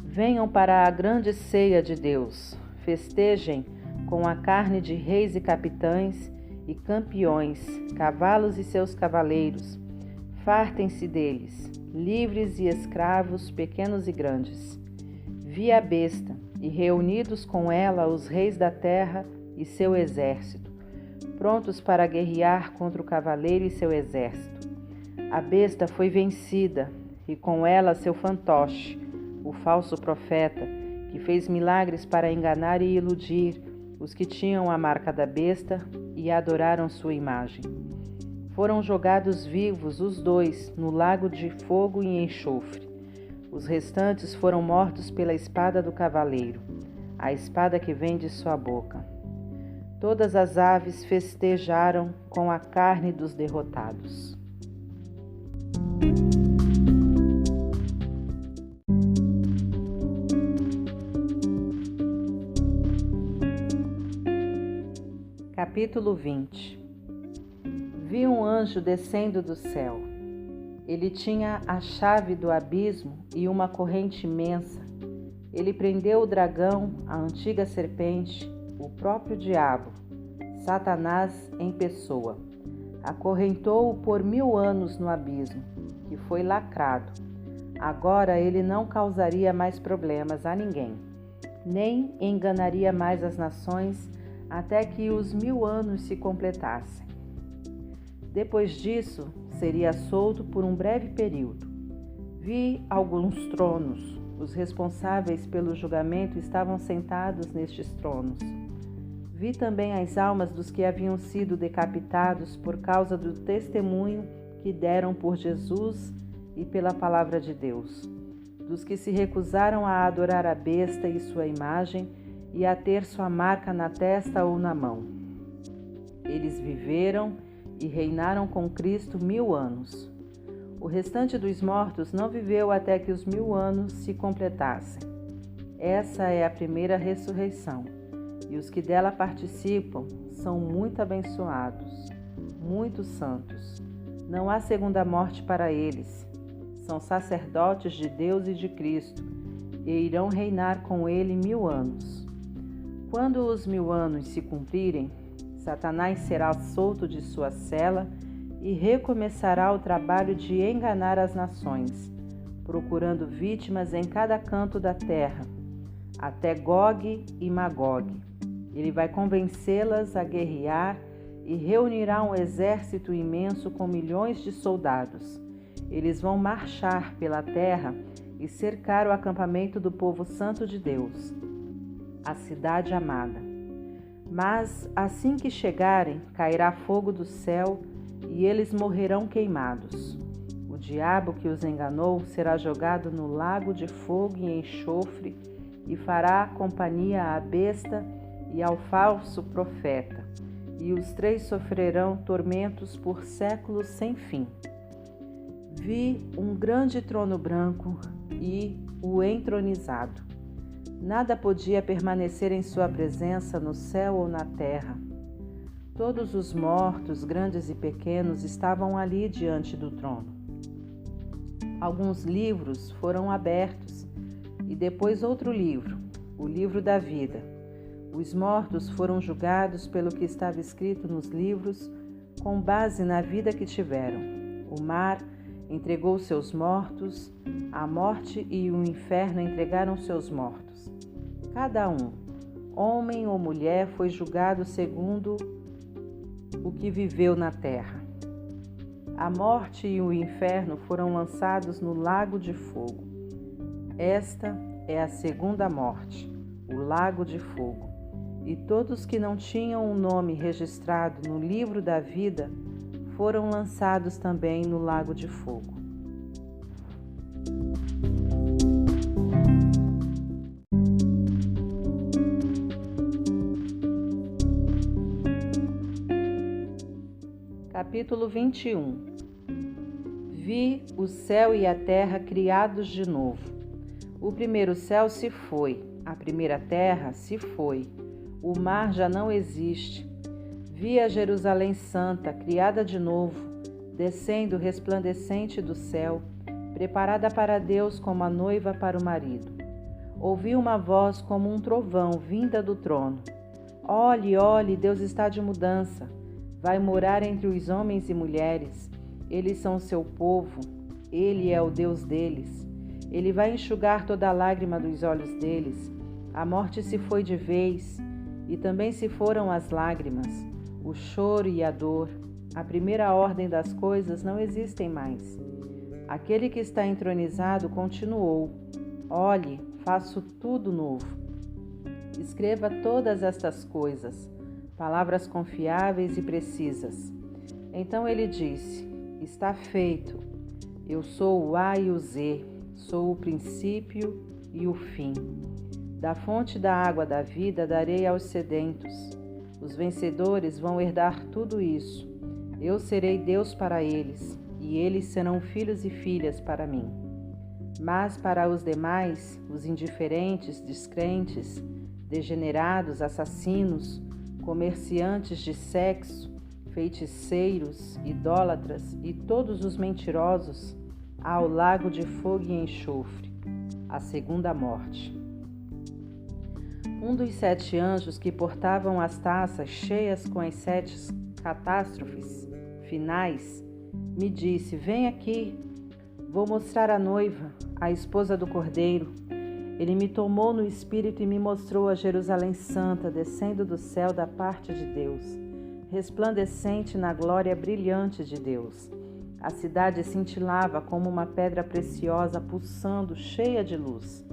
Speaker 1: venham para a grande ceia de Deus, festejem com a carne de reis e capitães e campeões, cavalos e seus cavaleiros. Fartem-se deles, livres e escravos, pequenos e grandes. Vi a besta, e reunidos com ela os reis da terra e seu exército, prontos para guerrear contra o cavaleiro e seu exército. A besta foi vencida, e com ela seu fantoche, o falso profeta, que fez milagres para enganar e iludir os que tinham a marca da besta e adoraram sua imagem. Foram jogados vivos os dois no lago de fogo e enxofre. Os restantes foram mortos pela espada do cavaleiro, a espada que vem de sua boca. Todas as aves festejaram com a carne dos derrotados. Capítulo 20. Vi um anjo descendo do céu. Ele tinha a chave do abismo e uma corrente imensa. Ele prendeu o dragão, a antiga serpente, o próprio diabo, Satanás em pessoa. Acorrentou-o por 1000 anos no abismo, que foi lacrado. Agora ele não causaria mais problemas a ninguém, nem enganaria mais as nações até que os 1000 anos se completassem. Depois disso, seria solto por um breve período. Vi alguns tronos. Os responsáveis pelo julgamento estavam sentados nestes tronos. Vi também as almas dos que haviam sido decapitados por causa do testemunho que deram por Jesus e pela palavra de Deus, dos que se recusaram a adorar a besta e sua imagem e a ter sua marca na testa ou na mão. Eles viveram e reinaram com Cristo 1000 anos. O restante dos mortos não viveu até que os 1000 anos se completassem. Essa é a primeira ressurreição, e os que dela participam são muito abençoados, muito santos. Não há segunda morte para eles. São sacerdotes de Deus e de Cristo, e irão reinar com ele 1000 anos. Quando os 1000 anos se cumprirem, Satanás será solto de sua cela e recomeçará o trabalho de enganar as nações, procurando vítimas em cada canto da terra, até Gog e Magog. Ele vai convencê-las a guerrear e reunirá um exército imenso com milhões de soldados. Eles vão marchar pela terra e cercar o acampamento do povo santo de Deus, a cidade amada. Mas assim que chegarem, cairá fogo do céu e eles morrerão queimados. O diabo que os enganou será jogado no lago de fogo e enxofre e fará companhia à besta e ao falso profeta, e os 3 sofrerão tormentos por séculos sem fim. Vi um grande trono branco e o entronizado. Nada podia permanecer em sua presença no céu ou na terra. Todos os mortos, grandes e pequenos, estavam ali diante do trono. Alguns livros foram abertos, e depois outro livro, o livro da vida. Os mortos foram julgados pelo que estava escrito nos livros, com base na vida que tiveram. O mar entregou seus mortos, a morte e o inferno entregaram seus mortos. Cada um, homem ou mulher, foi julgado segundo o que viveu na terra. A morte e o inferno foram lançados no lago de fogo. Esta é a segunda morte, o lago de fogo. E todos que não tinham um nome registrado no livro da vida foram lançados também no lago de fogo. Capítulo 21. Vi o céu e a terra criados de novo. O primeiro céu se foi, a primeira terra se foi, o mar já não existe. Vi a Jerusalém Santa, criada de novo, descendo resplandecente do céu, preparada para Deus como a noiva para o marido. Ouvi uma voz como um trovão vinda do trono. Olhe, olhe, Deus está de mudança. Vai morar entre os homens e mulheres. Eles são seu povo. Ele é o Deus deles. Ele vai enxugar toda a lágrima dos olhos deles. A morte se foi de vez, e também se foram as lágrimas, o choro e a dor. A primeira ordem das coisas não existem mais. Aquele que está entronizado continuou: olhe, faço tudo novo. Escreva todas estas coisas, palavras confiáveis e precisas. Então ele disse: está feito. Eu sou o A e o Z, sou o princípio e o fim. Da fonte da água da vida darei aos sedentos. Os vencedores vão herdar tudo isso. Eu serei Deus para eles, e eles serão filhos e filhas para mim. Mas para os demais, os indiferentes, descrentes, degenerados, assassinos, comerciantes de sexo, feiticeiros, idólatras e todos os mentirosos, há o lago de fogo e enxofre, a segunda morte. Um dos 7 anjos que portavam as taças cheias com as 7 catástrofes finais me disse: vem aqui, vou mostrar a noiva, a esposa do Cordeiro. Ele me tomou no espírito e me mostrou a Jerusalém Santa, descendo do céu da parte de Deus, resplandecente na glória brilhante de Deus. A cidade cintilava como uma pedra preciosa pulsando, cheia de luz.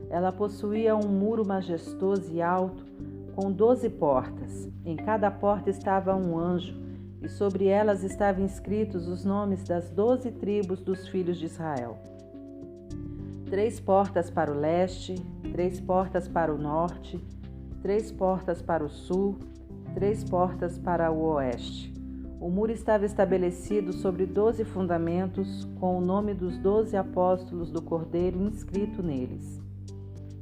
Speaker 1: Ela possuía um muro majestoso e alto, com 12 portas. Em cada porta estava um anjo, e sobre elas estavam inscritos os nomes das 12 tribos dos filhos de Israel. 3 portas para o leste, 3 portas para o norte, 3 portas para o sul, 3 portas para o oeste. O muro estava estabelecido sobre 12 fundamentos, com o nome dos 12 apóstolos do Cordeiro inscrito neles.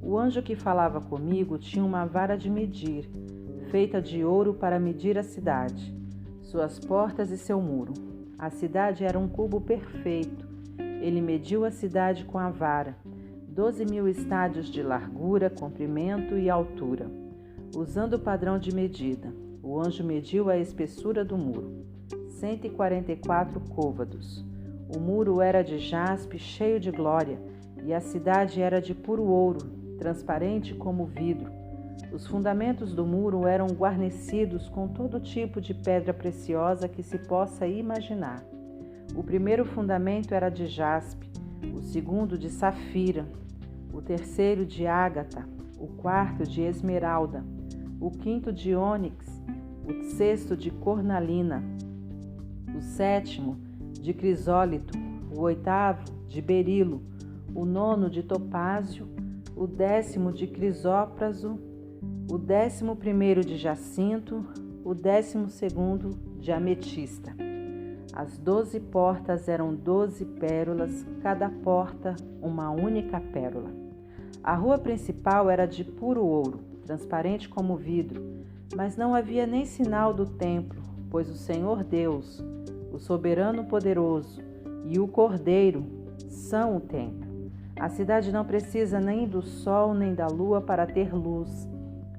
Speaker 1: O anjo que falava comigo tinha uma vara de medir, feita de ouro para medir a cidade, suas portas e seu muro. A cidade era um cubo perfeito. Ele mediu a cidade com a vara, 12.000 estádios de largura, comprimento e altura. Usando o padrão de medida, o anjo mediu a espessura do muro, 144 côvados. O muro era de jaspe, cheio de glória, e a cidade era de puro ouro, transparente como vidro. Os fundamentos do muro eram guarnecidos com todo tipo de pedra preciosa que se possa imaginar. O primeiro fundamento era de jaspe, o segundo de safira, o terceiro de ágata, o quarto de esmeralda, o quinto de ônix, o sexto de cornalina, o sétimo de crisólito, o oitavo de berilo, o nono de topázio, o 10º de crisópraso, o 11º de jacinto, o 12º de ametista. As 12 portas eram 12 pérolas, cada porta uma única pérola. A rua principal era de puro ouro, transparente como vidro, mas não havia nem sinal do templo, pois o Senhor Deus, o soberano poderoso e o Cordeiro são o templo. A cidade não precisa nem do sol nem da lua para ter luz.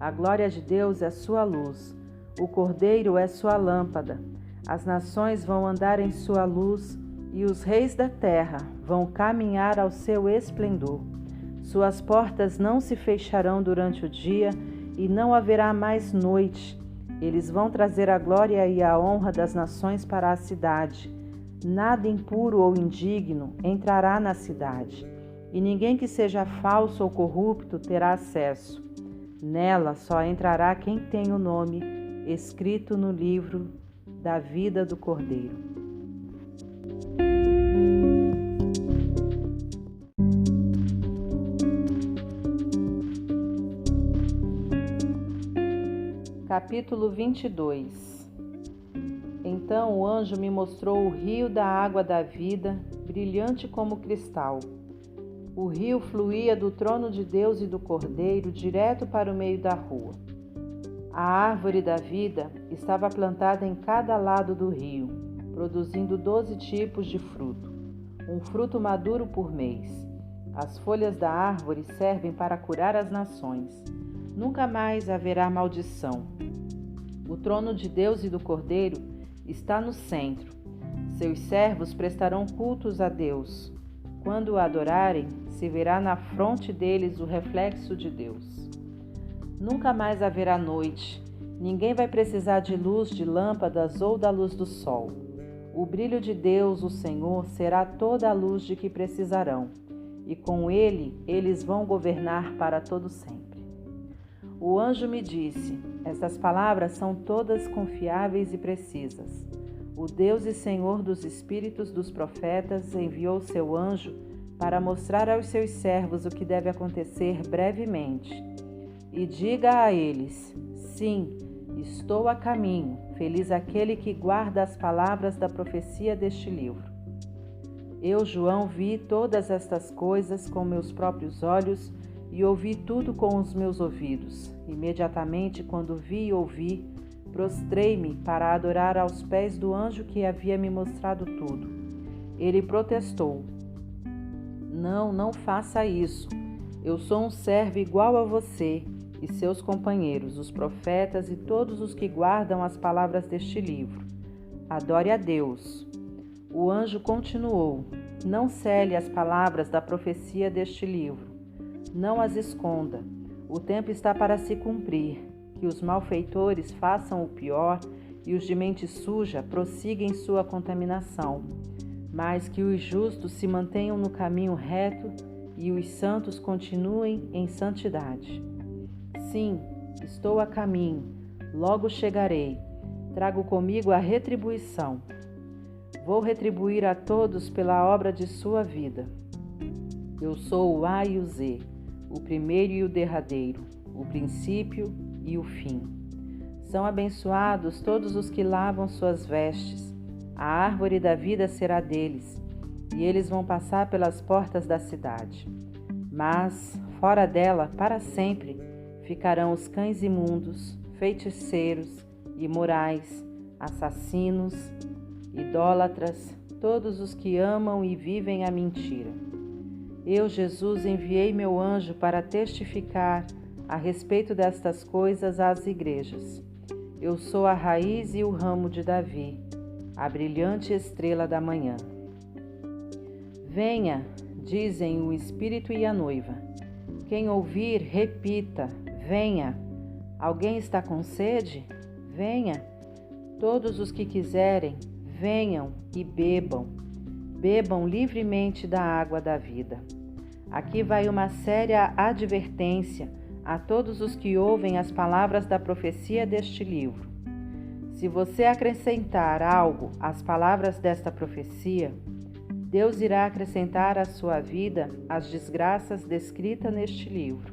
Speaker 1: A glória de Deus é sua luz. O Cordeiro é sua lâmpada. As nações vão andar em sua luz e os reis da terra vão caminhar ao seu esplendor. Suas portas não se fecharão durante o dia e não haverá mais noite. Eles vão trazer a glória e a honra das nações para a cidade. Nada impuro ou indigno entrará na cidade, e ninguém que seja falso ou corrupto terá acesso. Nela só entrará quem tem o nome escrito no livro da vida do Cordeiro. Capítulo 22. Então o anjo me mostrou o rio da água da vida, brilhante como cristal. O rio fluía do trono de Deus e do Cordeiro direto para o meio da rua. A árvore da vida estava plantada em cada lado do rio, produzindo 12 tipos de fruto, um fruto maduro por mês. As folhas da árvore servem para curar as nações. Nunca mais haverá maldição. O trono de Deus e do Cordeiro está no centro. Seus servos prestarão cultos a Deus. Quando o adorarem, se verá na fronte deles o reflexo de Deus. Nunca mais haverá noite. Ninguém vai precisar de luz de lâmpadas ou da luz do sol. O brilho de Deus, o Senhor, será toda a luz de que precisarão, e com ele eles vão governar para todo sempre. O anjo me disse: estas palavras são todas confiáveis e precisas. O Deus e Senhor dos espíritos dos profetas enviou seu anjo para mostrar aos seus servos o que deve acontecer brevemente. E diga a eles: sim, estou a caminho, feliz aquele que guarda as palavras da profecia deste livro. Eu, João, vi todas estas coisas com meus próprios olhos e ouvi tudo com os meus ouvidos. Imediatamente, quando vi e ouvi, prostrei-me para adorar aos pés do anjo que havia me mostrado tudo. Ele protestou: não faça isso. Eu sou um servo igual a você e seus companheiros, os profetas e todos os que guardam as palavras deste livro. Adore a Deus. O anjo continuou: não cele as palavras da profecia deste livro. Não as esconda. O tempo está para se cumprir. Que os malfeitores façam o pior e os de mente suja prossigam em sua contaminação, mas que os justos se mantenham no caminho reto e os santos continuem em santidade. Sim, estou a caminho, logo chegarei. Trago comigo a retribuição. Vou retribuir a todos pela obra de sua vida. Eu sou o A e o Z, o primeiro e o derradeiro, o princípio e o fim. São abençoados todos os que lavam suas vestes. A árvore da vida será deles, e eles vão passar pelas portas da cidade. Mas, fora dela, para sempre, ficarão os cães imundos, feiticeiros, imorais, assassinos, idólatras, todos os que amam e vivem a mentira. Eu, Jesus, enviei meu anjo para testificar a respeito destas coisas às igrejas. Eu sou a raiz e o ramo de Davi, a brilhante estrela da manhã. Venha, dizem o Espírito e a noiva. Quem ouvir, repita: venha. Alguém está com sede? Venha. Todos os que quiserem, venham e bebam. Bebam livremente da água da vida. Aqui vai uma séria advertência a todos os que ouvem as palavras da profecia deste livro. Se você acrescentar algo às palavras desta profecia, Deus irá acrescentar à sua vida as desgraças descritas neste livro.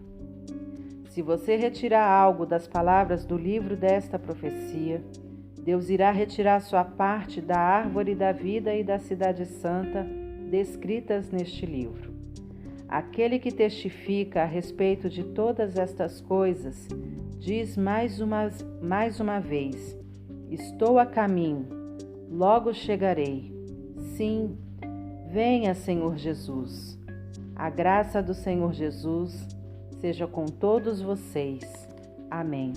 Speaker 1: Se você retirar algo das palavras do livro desta profecia, Deus irá retirar sua parte da árvore da vida e da cidade santa descritas neste livro. Aquele que testifica a respeito de todas estas coisas diz mais uma vez: estou a caminho, logo chegarei. Sim, venha, Senhor Jesus. A graça do Senhor Jesus seja com todos vocês. Amém.